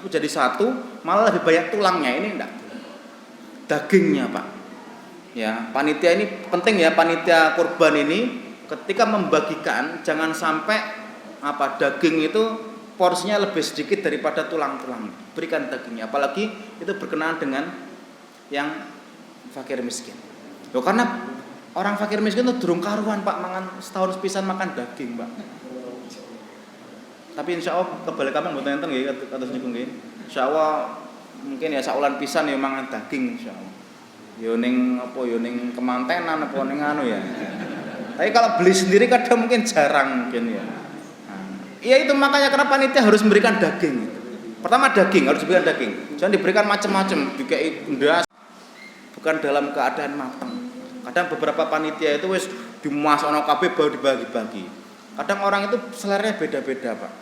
jadi satu, malah lebih banyak tulangnya. Ini enggak. Dagingnya, Pak. Ya, panitia ini penting ya, panitia kurban ini ketika membagikan jangan sampai daging itu porsinya lebih sedikit daripada tulang-tulang. Berikan dagingnya, apalagi itu berkenaan dengan yang fakir miskin. Loh, karena orang fakir miskin itu durung karuan, Pak, mangan setahun sepisan makan daging, Pak. Tapi insya Allah kebalik kapan mboten enten nggih kados niku nggih. Insyaallah mungkin ya saulan pisan ya mangan daging insyaallah. Ya ning kemantenan apa ning anu ya. Tapi kalau beli sendiri kadang mungkin jarang mungkin ya. Iya itu makanya kenapa panitia harus memberikan daging. Pertama daging, harus diberikan daging. Jangan diberikan macam-macam, dikai ndas bukan dalam keadaan matang. Kadang beberapa panitia itu wis dimasakno kabeh baru dibagi-bagi. Kadang orang itu seleranya beda-beda, Pak.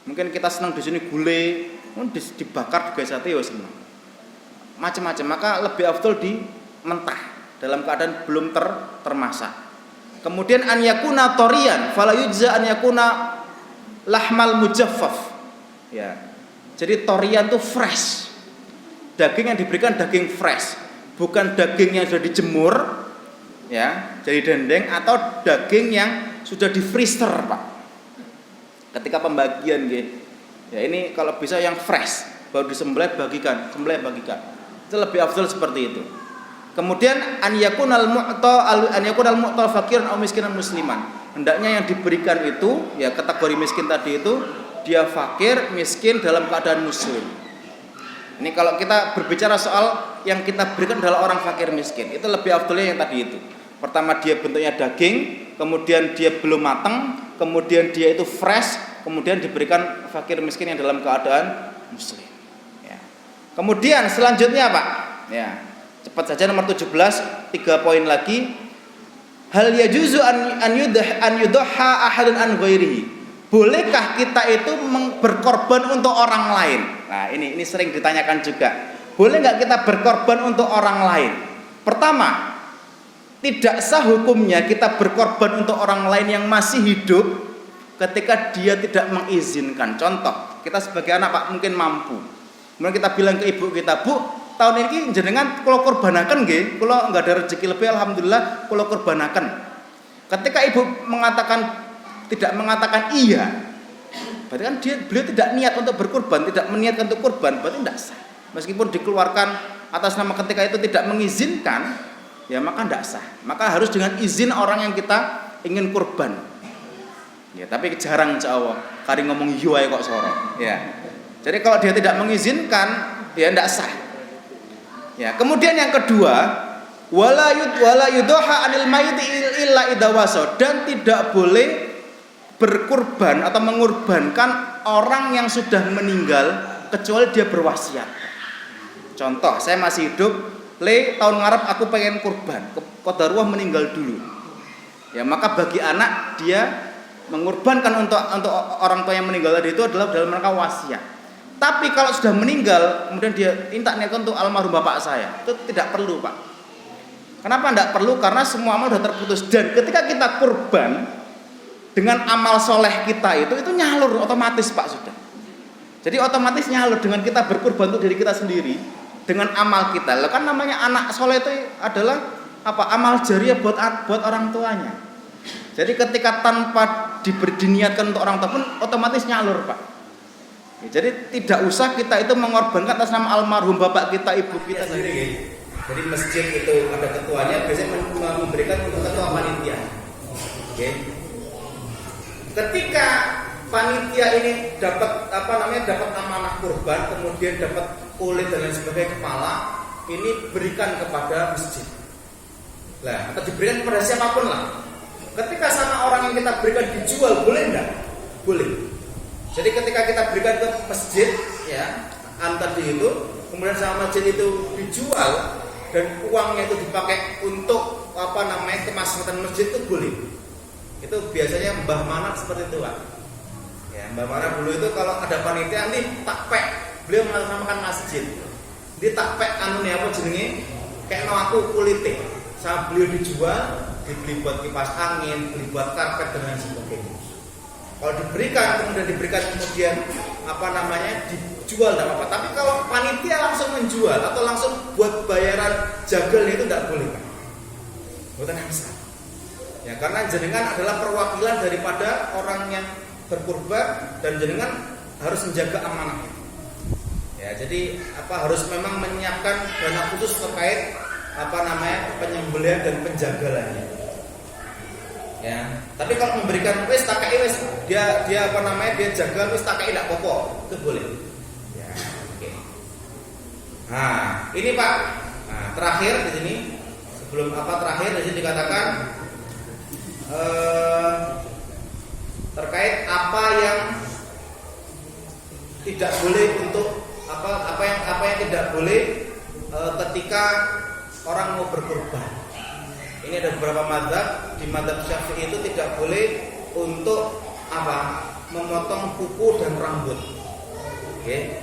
Mungkin kita senang di sini gulai, dibakar juga sate ya senang. Macam-macam, maka lebih afdol di mentah dalam keadaan belum termasak. Kemudian an yakuna torian, fala yujza an yakuna lahmal mujaffaf. Ya. Jadi torian itu fresh. Daging yang diberikan daging fresh, bukan daging yang sudah dijemur ya, jadi dendeng atau daging yang sudah di freezer, Pak. Ketika pembagian gitu. Ya ini kalau bisa yang fresh, baru disembelih bagikan. Itu lebih afdal seperti itu. Kemudian an yakunal mu'tal fakiran aw miskinan musliman. Hendaknya yang diberikan itu ya kategori miskin tadi itu dia fakir, miskin dalam keadaan muslim. Ini kalau kita berbicara soal yang kita berikan adalah orang fakir miskin, itu lebih afdalnya yang tadi itu. Pertama dia bentuknya daging, kemudian dia belum matang, kemudian dia itu fresh, kemudian diberikan fakir miskin yang dalam keadaan muslim. Ya. Kemudian selanjutnya Pak, ya, cepat saja nomor 17, 3 poin lagi. Hal yajuzu an yudhha ahadun an ghairihi. Bolehkah kita itu berkorban untuk orang lain? Nah, ini sering ditanyakan juga. Boleh nggak kita berkorban untuk orang lain? Pertama, tidak sah hukumnya kita berkorban untuk orang lain yang masih hidup ketika dia tidak mengizinkan. Contoh, kita sebagai anak Pak mungkin mampu. Kemudian kita bilang ke ibu kita, "Bu, tahun ini jenengan kula korbanaken nggih, kula enggak ada rezeki lebih alhamdulillah kula korbanaken." Ketika ibu tidak mengatakan iya, berarti kan beliau tidak niat untuk berkurban, tidak meniatkan untuk kurban, berarti tidak sah. Meskipun dikeluarkan atas nama ketika itu tidak mengizinkan, ya maka tidak sah. Maka harus dengan izin orang yang kita ingin kurban. Ya, tapi jarang Jawa kari ngomong yo ae kok soro. Ya. Jadi kalau dia tidak mengizinkan, ya tidak sah. Ya, kemudian yang kedua, wala yudhaha anil mayyiti illa idza wasa, dan tidak boleh berkurban atau mengurbankan orang yang sudah meninggal kecuali dia berwasiat. Contoh, saya masih hidup, tahun ngarep aku pengen kurban, qadarullah meninggal dulu. Ya, maka bagi anak dia mengurbankan untuk orang tua yang meninggal tadi itu adalah dalam rangka wasiat. Tapi kalau sudah meninggal, kemudian dia minta niatkan untuk almarhum bapak saya, itu tidak perlu Pak. Kenapa tidak perlu? Karena semua amal sudah terputus. Dan ketika kita kurban dengan amal soleh kita itu nyalur otomatis Pak sudah. Jadi otomatis nyalur dengan kita berkurban untuk diri kita sendiri dengan amal kita. Lalu kan namanya anak soleh itu adalah apa? Amal jariah buat orang tuanya. Jadi ketika tanpa diniatkan untuk orang tua pun otomatis nyalur Pak. Ya, jadi tidak usah kita itu mengorbankan atas nama almarhum bapak kita, ibu kita sendiri. Jadi masjid itu ada ketuanya, biasanya memberikan untuk ketua panitia. Oke. Ketika panitia ini dapat dapat amanah kurban, kemudian dapat kulit dan lain sebagainya kepala, ini berikan kepada masjid. Lah, atau diberikan kepada siapapun lah. Ketika sama orang yang kita berikan dijual, boleh enggak? Boleh. Jadi ketika kita berikan ke masjid, ya, tadi itu, kemudian sama masjid itu dijual dan uangnya itu dipakai untuk kemaslahatan masjid, itu boleh. Itu biasanya Mbah Manap seperti itu Pak. Ya, Mbah Manap dulu itu kalau ada panitia nih takpek, beliau menamakan masjid. Dia takpek jenenge kayak aku kulite. Sama beliau dijual, dibeli buat kipas angin, beli buat karpet dan lain sebagainya. Kalau diberikan kemudian dijual tidak apa-apa. Tapi kalau panitia langsung menjual atau langsung buat bayaran jagal itu tidak boleh Pak. Bukan bisa. Ya, karena jenengan adalah perwakilan daripada orang yang berkurban dan jenengan harus menjaga amanah itu. Ya, jadi harus memang menyiapkan dana khusus terkait penyembelihan dan penjagalannya. Ya, tapi kalau memberikan wis takai wis dia jaga wis takai tidak apa-apa, itu boleh. Ya, oke. Nah, ini Pak. Nah, terakhir di sini terakhir di sini dikatakan terkait apa yang tidak boleh untuk apa yang tidak boleh ketika orang mau berkurban. Ini ada beberapa mazhab. Di mazhab Syafi'i itu tidak boleh untuk memotong kuku dan rambut. Oke.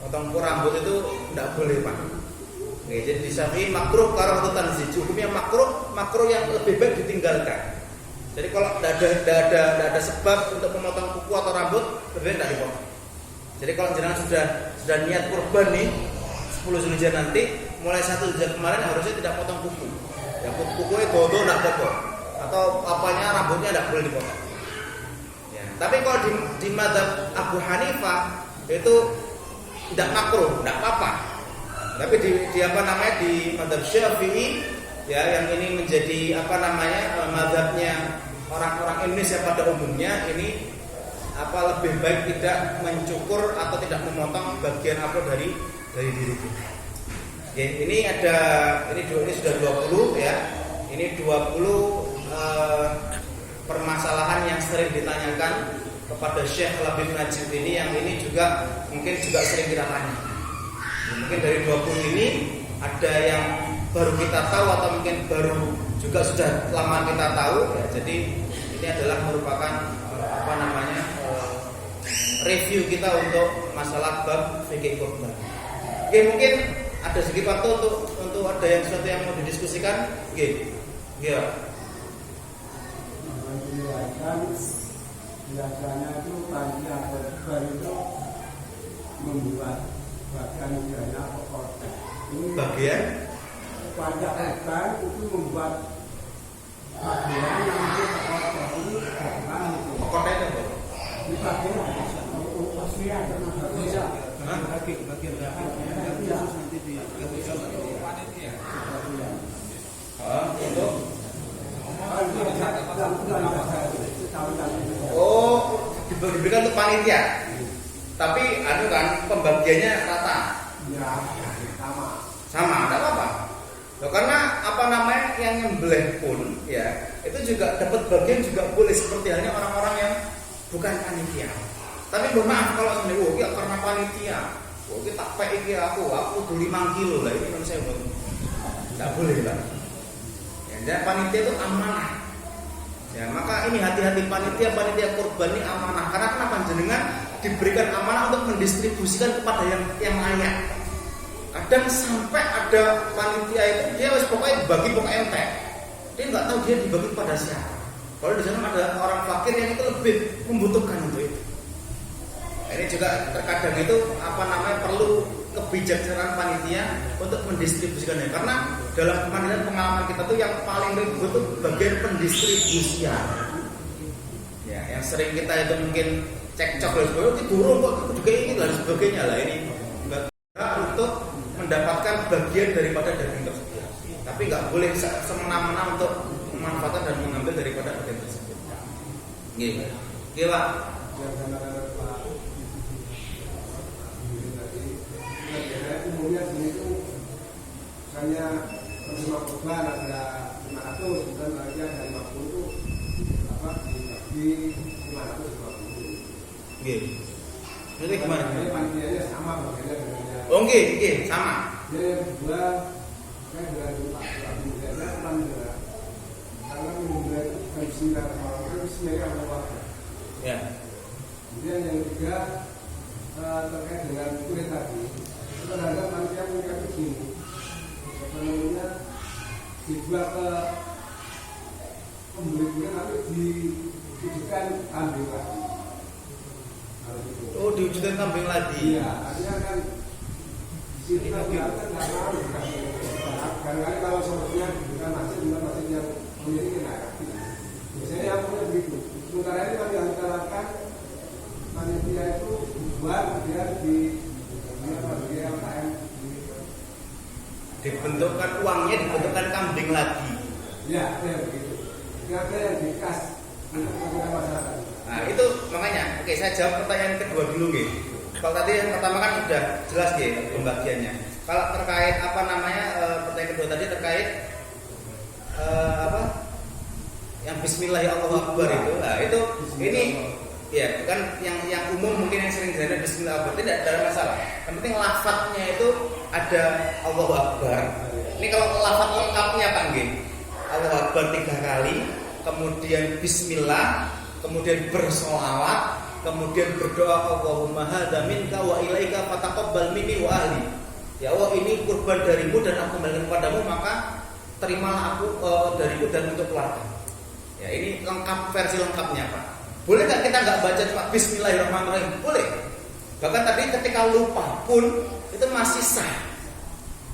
Potong kuku rambut itu tidak boleh Pak. Oke, jadi di Syafi'i makruh karahatun tanzih. Hukumnya makruh yang lebih baik ditinggalkan. Jadi kalau tidak ada sebab untuk memotong kuku atau rambut, lebih baik tidak dipotong. Jadi kalau jenengan sudah niat kurban nih 10 Zulhijjah nanti, mulai 1 Zulhijjah kemarin harusnya tidak potong kuku. Ya, kukunya dodo tidak potong, atau rambutnya tidak boleh dipotong. Ya, tapi kalau di mazhab Abu Hanifah itu tidak makruh, tidak apa-apa. Tapi di mazhab Syafi'i, ya, yang ini menjadi mazhabnya orang-orang Indonesia pada umumnya, ini lebih baik tidak mencukur atau tidak memotong bagian dari diri kita. Oke, ini sudah 20 ya. Ini 20 permasalahan yang sering ditanyakan kepada Syekh Labib Najib ini, yang ini juga mungkin juga sering kita tanya. Mungkin dari 20 ini ada yang baru kita tahu atau mungkin baru juga sudah lama kita tahu ya. Jadi ini adalah merupakan review kita untuk masalah bab fikih korban. Oke, mungkin ada sedikit waktu untuk ada yang sesuatu yang mau didiskusikan. Oke. Ya. Biasanya itu panitia korban itu membuat bagian dana korban. Bagian panitia korban itu membuat bagian yang korban itu korban itu. Korban itu di bagian asli ada bisa. Bagian nanti di panitia. Diberikan untuk panitia. Tapi kan pembagiannya rata. Ya, Sama, enggak apa-apa. Loh, karena yang nyembelih pun ya, itu juga dapat bagian juga boleh, seperti halnya orang-orang yang bukan panitia. Tapi bermaaf kalau sebenarnya ya karena panitia. Kita tak pakai aku tuh 5 kilo lah, ini manusia enggak boleh lah. Ya, panitia itu amanah. Ya, maka ini hati-hati panitia korban ini amanah. Karena kenapa? Jenengan diberikan amanah untuk mendistribusikan kepada yang layak. Kadang sampai ada panitia itu dia pokoknya bagi ente. Dia nggak tahu dia dibagi kepada siapa. Kalau di sana ada orang fakir yang itu lebih membutuhkan untuk itu. Ini juga terkadang itu perlu kebijaksanaan panitia untuk mendistribusikannya, karena dalam pengalaman kita tuh yang paling ribet itu bagian pendistribusian. Ya, yang sering kita itu mungkin cekcok dan sebagainya, turun kok juga ini dan sebagainya lah, ini untuk mendapatkan bagian daripada daging tersebut. Tapi nggak boleh semena-mena untuk memanfaatkan dan mengambil daripada daging tersebut. Gitu, Pak. Umumnya sini itu misalnya penerima korban ada 500 dan lagi ada 50 itu dibagi 550. Gitu. Jadi gimana? Jadi panitianya sama bagiannya dengannya. Oh, oke, sama. Jadi yang kedua saya dengan Pak Alhamdulillah karena menunda itu fungsinya yang warga. Ya. Kemudian yang ketiga terkait dengan kulit tadi. Terhadap panitia punya begini, sebenarnya dibuat ke pembeli tapi diwujudkan kambing lagi. Oh, diwujudkan kambing lagi. Iya, artinya kan di sini kan nggak mau kadang-kadang kalau solusinya bukan masjid yang memiliki naik. Biasanya yang punya begitu. Sementara ini kami harapkan panitia itu buat kemudian dibentukkan uangnya, dibentukkan kambing lagi. Ya, begitu. Ada yang dikas untuk kepentingan masyarakat. Nah, itu makanya. Oke, saya jawab pertanyaan kedua dulu, nggih. Kalau tadi yang pertama kan sudah jelas nggih pembagiannya. Kalau terkait pertanyaan kedua tadi terkait yang Bismillahirrahmanirrahim itu. Nah, itu ini ya, bukan yang umum mungkin yang sering dengar Bismillah, tidak ada masalah. Yang penting lafadznya itu ada Allahu Akbar. Ini kalau lafadz lengkapnya Pak nggih. Allahu Akbar 3 kali, kemudian Bismillah, kemudian bersolawat, kemudian berdoa Allahumma hadza minka wa ilaika fataqabbal minni wa ahli. Ya Allah, ini kurban darimu dan aku kembalikan kepadamu, maka terimalah aku dariku dan untuk keluarga. Ya, ini lengkap, versi lengkapnya Pak. Boleh nggak kita nggak baca cuma Bismillahirrahmanirrahim? Boleh. Bahkan tadi ketika lupa pun itu masih sah.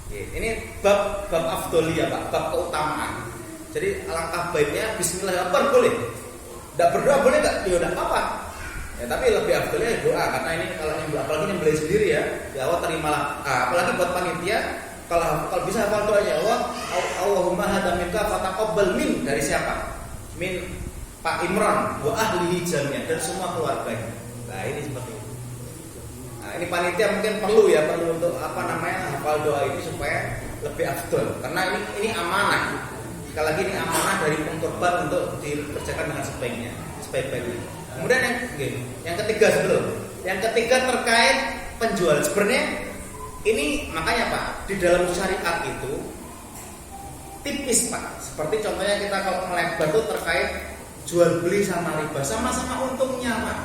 Ini bab afdoliyah Pak, bab keutamaan. Jadi alangkah baiknya Bismillahirrahmanirrahim boleh. Tidak berdoa boleh nggak? Ya udah apa? Ya, tapi lebih afdolnya doa, karena ini kalau apalagi yang beli sendiri ya Allah terimalah. Apalagi buat panitia, kalau bisa hafal doanya Allahumma hadza minka fataqabbal min, dari siapa? Min Pak Imran wa ahlihi jami'an, dan semua keluarganya. Nah, ini seperti itu. Nah, ini panitia mungkin perlu untuk hafal doa ini supaya lebih afdol, karena ini amanah. sekali lagi ini amanah dari pengkorban untuk dikerjakan dengan sebaik-baiknya. Kemudian yang ketiga sebelum, yang ketiga terkait penjual. Sebenarnya ini makanya Pak, di dalam syariat itu tipis Pak. Seperti contohnya kita kalau melebar itu terkait jual beli sama riba, sama-sama untungnya Pak.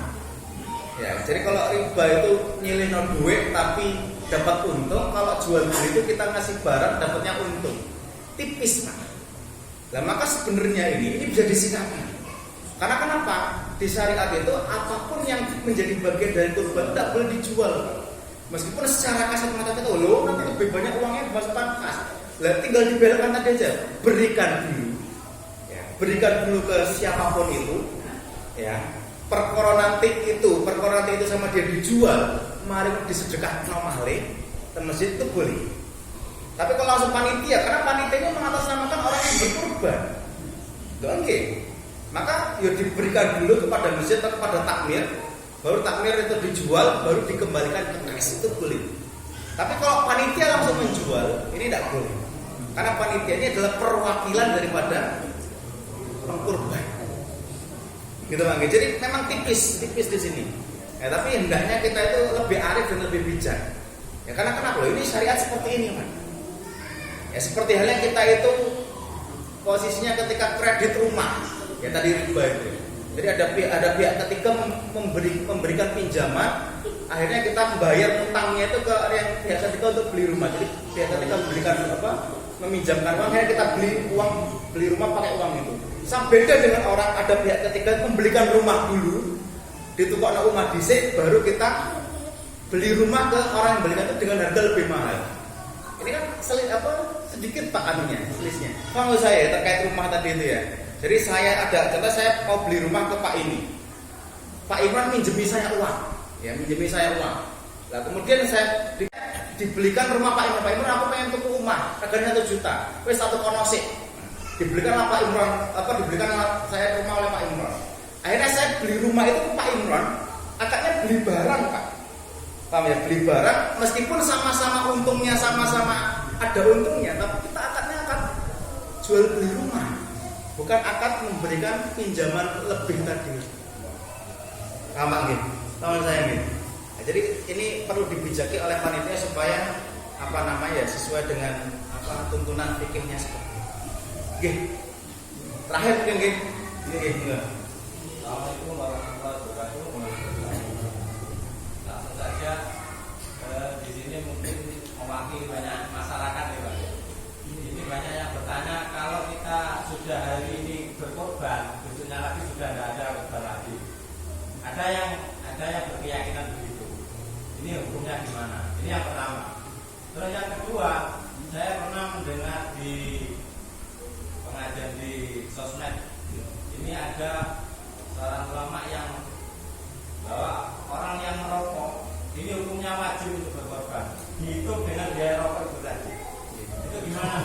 Ya, jadi kalau riba itu nyilih duit tapi dapat untung, kalau jual beli itu kita ngasih barang dapatnya untung. Tipis Pak. Nah maka sebenarnya ini bisa disikapi. Karena kenapa? Di syariat itu apapun yang menjadi bagian dari kurban tidak boleh dijual. Meskipun secara kasat mata kita, loh nanti lebih banyak uangnya dimasukkan kas. Lah tinggal dibelokkan tadi aja, berikan dulu. Ya, berikan dulu ke siapapun itu. Ya, perkara nanti itu sama dia dijual, mari disedekah nomale, ke masjid itu boleh. Tapi kalau langsung panitia, karena panitia itu mengatasnamakan orang yang berkurban. Doang nggih. Maka ya diberikan dulu kepada masjid atau kepada takmir. Baru takmir itu dijual, baru dikembalikan ke kas, itu boleh. Tapi kalau panitia langsung menjual, ini tidak boleh. Karena panitia ini adalah perwakilan daripada pengkurban. Gitu Bang. Jadi memang tipis di sini. Ya, tapi hendaknya kita itu lebih arif dan lebih bijak. Ya karena kenapa? Ini syariat seperti ini, Pak. Ya seperti halnya kita itu posisinya ketika kredit rumah, ya tadi riba itu. Jadi ada pihak ketiga memberikan pinjaman, akhirnya kita membayar utangnya itu ke yang pihak ketiga untuk beli rumah. Jadi pihak ketiga memberikan meminjamkan uang, akhirnya kita beli rumah pakai uang itu. Sama beda dengan orang ada pihak ketiga membelikan rumah dulu, ditukar rumah dhisik, baru kita beli rumah ke orang yang belikan itu dengan harga lebih mahal. Ini kan sedikit Pak anunya, selisihnya. Kalau saya terkait rumah tadi itu ya. Jadi saya mau beli rumah ke Pak ini. Pak Imran minjemi saya uang. Lah kemudian saya dibelikan rumah Pak Imran. Pak Imran aku pengen tuku rumah, harganya 1 juta. Wis 1 kono sik. Dibelikan Pak Imran, dibelikan saya rumah oleh Pak Imran. Akhirnya saya beli rumah itu ke Pak Imran, akadnya beli barang Pak. Paham ya? Beli barang meskipun sama-sama untungnya sama-sama ada untungnya, tapi kita akadnya akan jual beli rumah. Bukan akad memberikan pinjaman lebih tadi. Paham nggih? Paham saya nggih. Nah, jadi ini perlu dibijaki oleh panitia supaya sesuai dengan tuntunan fikihnya seperti itu. Nggih. Terakhir mungkin nggih. Nggih. Assalamualaikum warahmatullahi wabarakatuh. Langsung saja di sini mungkin mewakili banyak masyarakat ya Pak. Ini banyak yang bertanya, kalau kita sudah hari ini berkorban, besoknya lagi sudah tidak ada korban lagi. Ada yang berkeyakinan begitu. Ini hukumnya gimana? Ini yang pertama. Terus yang kedua, saya pernah mendengar di pengajian di sosmed. Ini ada seorang ulama yang bahwa orang yang merokok ini hukumnya wajib untuk berkorban. Dihitung dengan biaya rokok itu tadi. Itu gimana?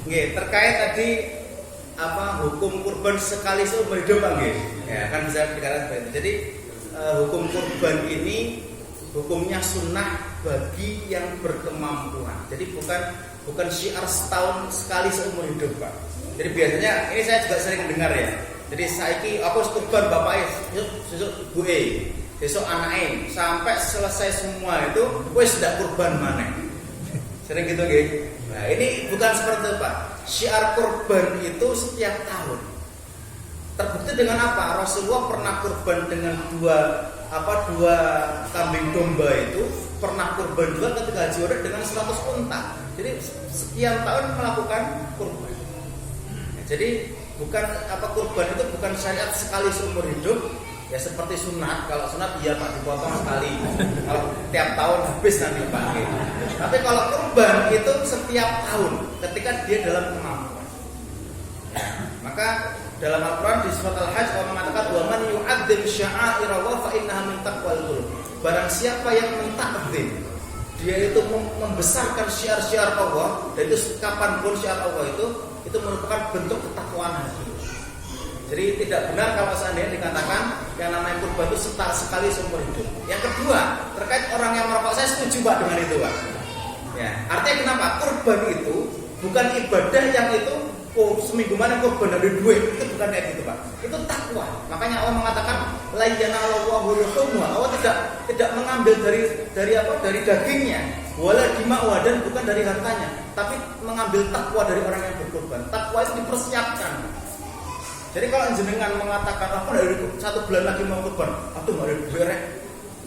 Nggih, terkait tadi hukum kurban sekali seumur hidup nggih. Ya, kan bisa dikatakan. Jadi hukum kurban ini hukumnya sunnah bagi yang berkemampuan. Jadi bukan syiar setahun sekali seumur hidup, Pak. Jadi biasanya ini saya juga sering dengar ya. Jadi saiki aku kurban bapake, sesuk ibuke, besok anaknya, sampai selesai semua itu wis ndak kurban maneh. Sering gitu nggih. Nah, ini bukan seperti itu, Pak. Syiar kurban itu setiap tahun. Terbukti dengan apa? Rasulullah pernah kurban dengan dua kambing domba itu, pernah kurban juga ketika haji wada dengan 100 unta. Jadi sekian tahun melakukan kurban. Nah, jadi kurban itu bukan syariat sekali seumur hidup. Ya seperti sunat, kalau sunat iya Pak dipotong sekali. Kalau tiap tahun habis nanti Pak. Tapi kalau kurban itu setiap tahun ketika dia dalam kemampuan. Ya, maka dalam Al-Quran di surat Al-Hajj Allah mengatakan wa man yu'adzim sya'airallah fa innaha min taqwal qulub. Barang siapa yang mentakzim, dia itu membesarkan syiar-syiar Allah, dan itu kapanpun syiar Allah itu merupakan bentuk ketakwaan hati. Jadi tidak benar kalau seandainya dikatakan yang namanya kurban itu sekali seumur hidup. Yang kedua, terkait orang yang merokok, saya setuju Pak dengan itu Pak. Ya, artinya kenapa? Kurban itu bukan ibadah yang itu seminggu mana kurban dari duit, itu bukan kayak gitu Pak. Itu takwa. Makanya Allah mengatakan la yanallahu luhumha. Allah tidak mengambil dari dagingnya, wala dima'u, dan bukan dari hartanya, tapi mengambil takwa dari orang yang berkurban. Takwa itu dipersiapkan. Jadi kalau jenengan mengatakan aku dari 1 bulan lagi mau kurban, aduh enggak ada duit.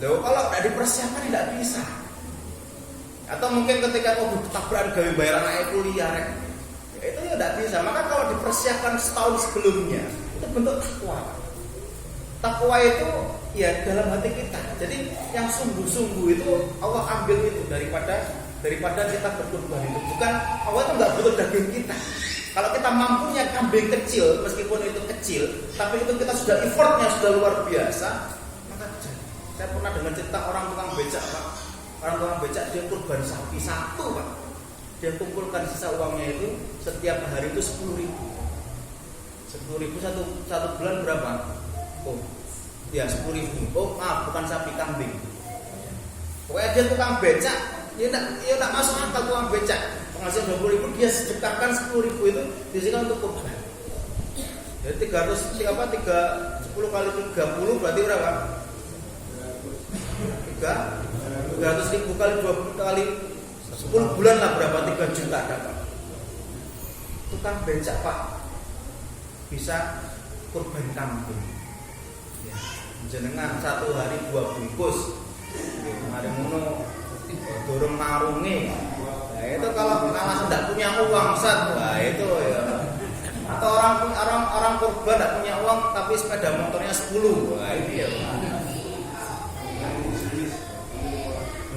Loh, kalau tidak dipersiapkan tidak bisa. Atau mungkin ketika mau tabrakan gawe bayar anak kuliah rek, itu ya tidak bisa. Maka kalau dipersiapkan setahun sebelumnya, itu bentuk takwa. Takwa itu ya dalam hati kita. Jadi yang sungguh-sungguh itu Allah ambil itu daripada kita berkurban itu. Bukan Allah itu nggak butuh daging kita. Kalau kita mampunya kambing kecil, meskipun itu kecil, tapi itu kita sudah effortnya sudah luar biasa, maka saya pernah dengar cerita orang tukang becak Pak. Orang tukang becak dia kurban sapi 1 Pak. Dia kumpulkan sisa uangnya itu setiap hari itu 10.000. 10.000 satu bulan berapa? Oh, ya 10.000. Oh, bukan sapi, kambing. Pokoknya dia tukang becak, dia enggak masuk akal tukang becak. Penghasilan 20.000 dia sedekahkan 10.000 itu disini untuk kurban. Jadi 10 kali 30 berarti berapa? 300.000 kali 20 kali 10 bulan lah berapa? 3 juta dapat. Tukang becak Pak bisa kurban kambing. Ya, jenengan 1 hari 2 bungkus. Ada ngono dorong marunge. Nah, itu kalau tidak punya uang nah itu ya. Atau orang kurban tidak punya uang tapi sepeda motornya 10. Nah, ini ya.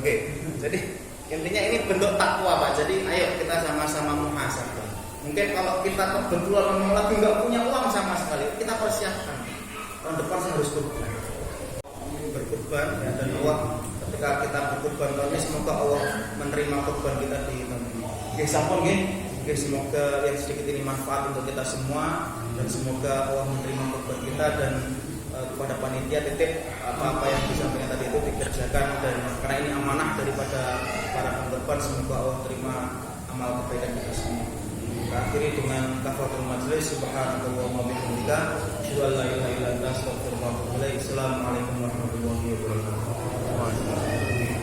Oke, jadi intinya ini bentuk takwa Pak. Jadi ayo kita sama-sama muhasabah. Mungkin kalau kita kebetulan memang lagi nggak punya uang sama sekali, kita persiapkan. Tahun depan saya harus berkurban ya, dan Allah ketika kita berkurban tahun ini semoga Allah menerima kurban kita di tahun ini. Oke, sampun nggih. Oke, semoga yang sedikit ini manfaat untuk kita semua dan semoga Allah menerima kurban kita dan kepada panitia titip apa yang disampaikan tadi itu dikerjakan dan karena ini amanah daripada para pengkorban, semoga Allah terima amal kebaikan kita semua. Akhiri dengan kafaratul majlis. Subhanallahumma wa bihamdika asyhadu an la ilaha illa anta astaghfiruka wa atubu ilaik. Assalamualaikum warahmatullahi wabarakatuh.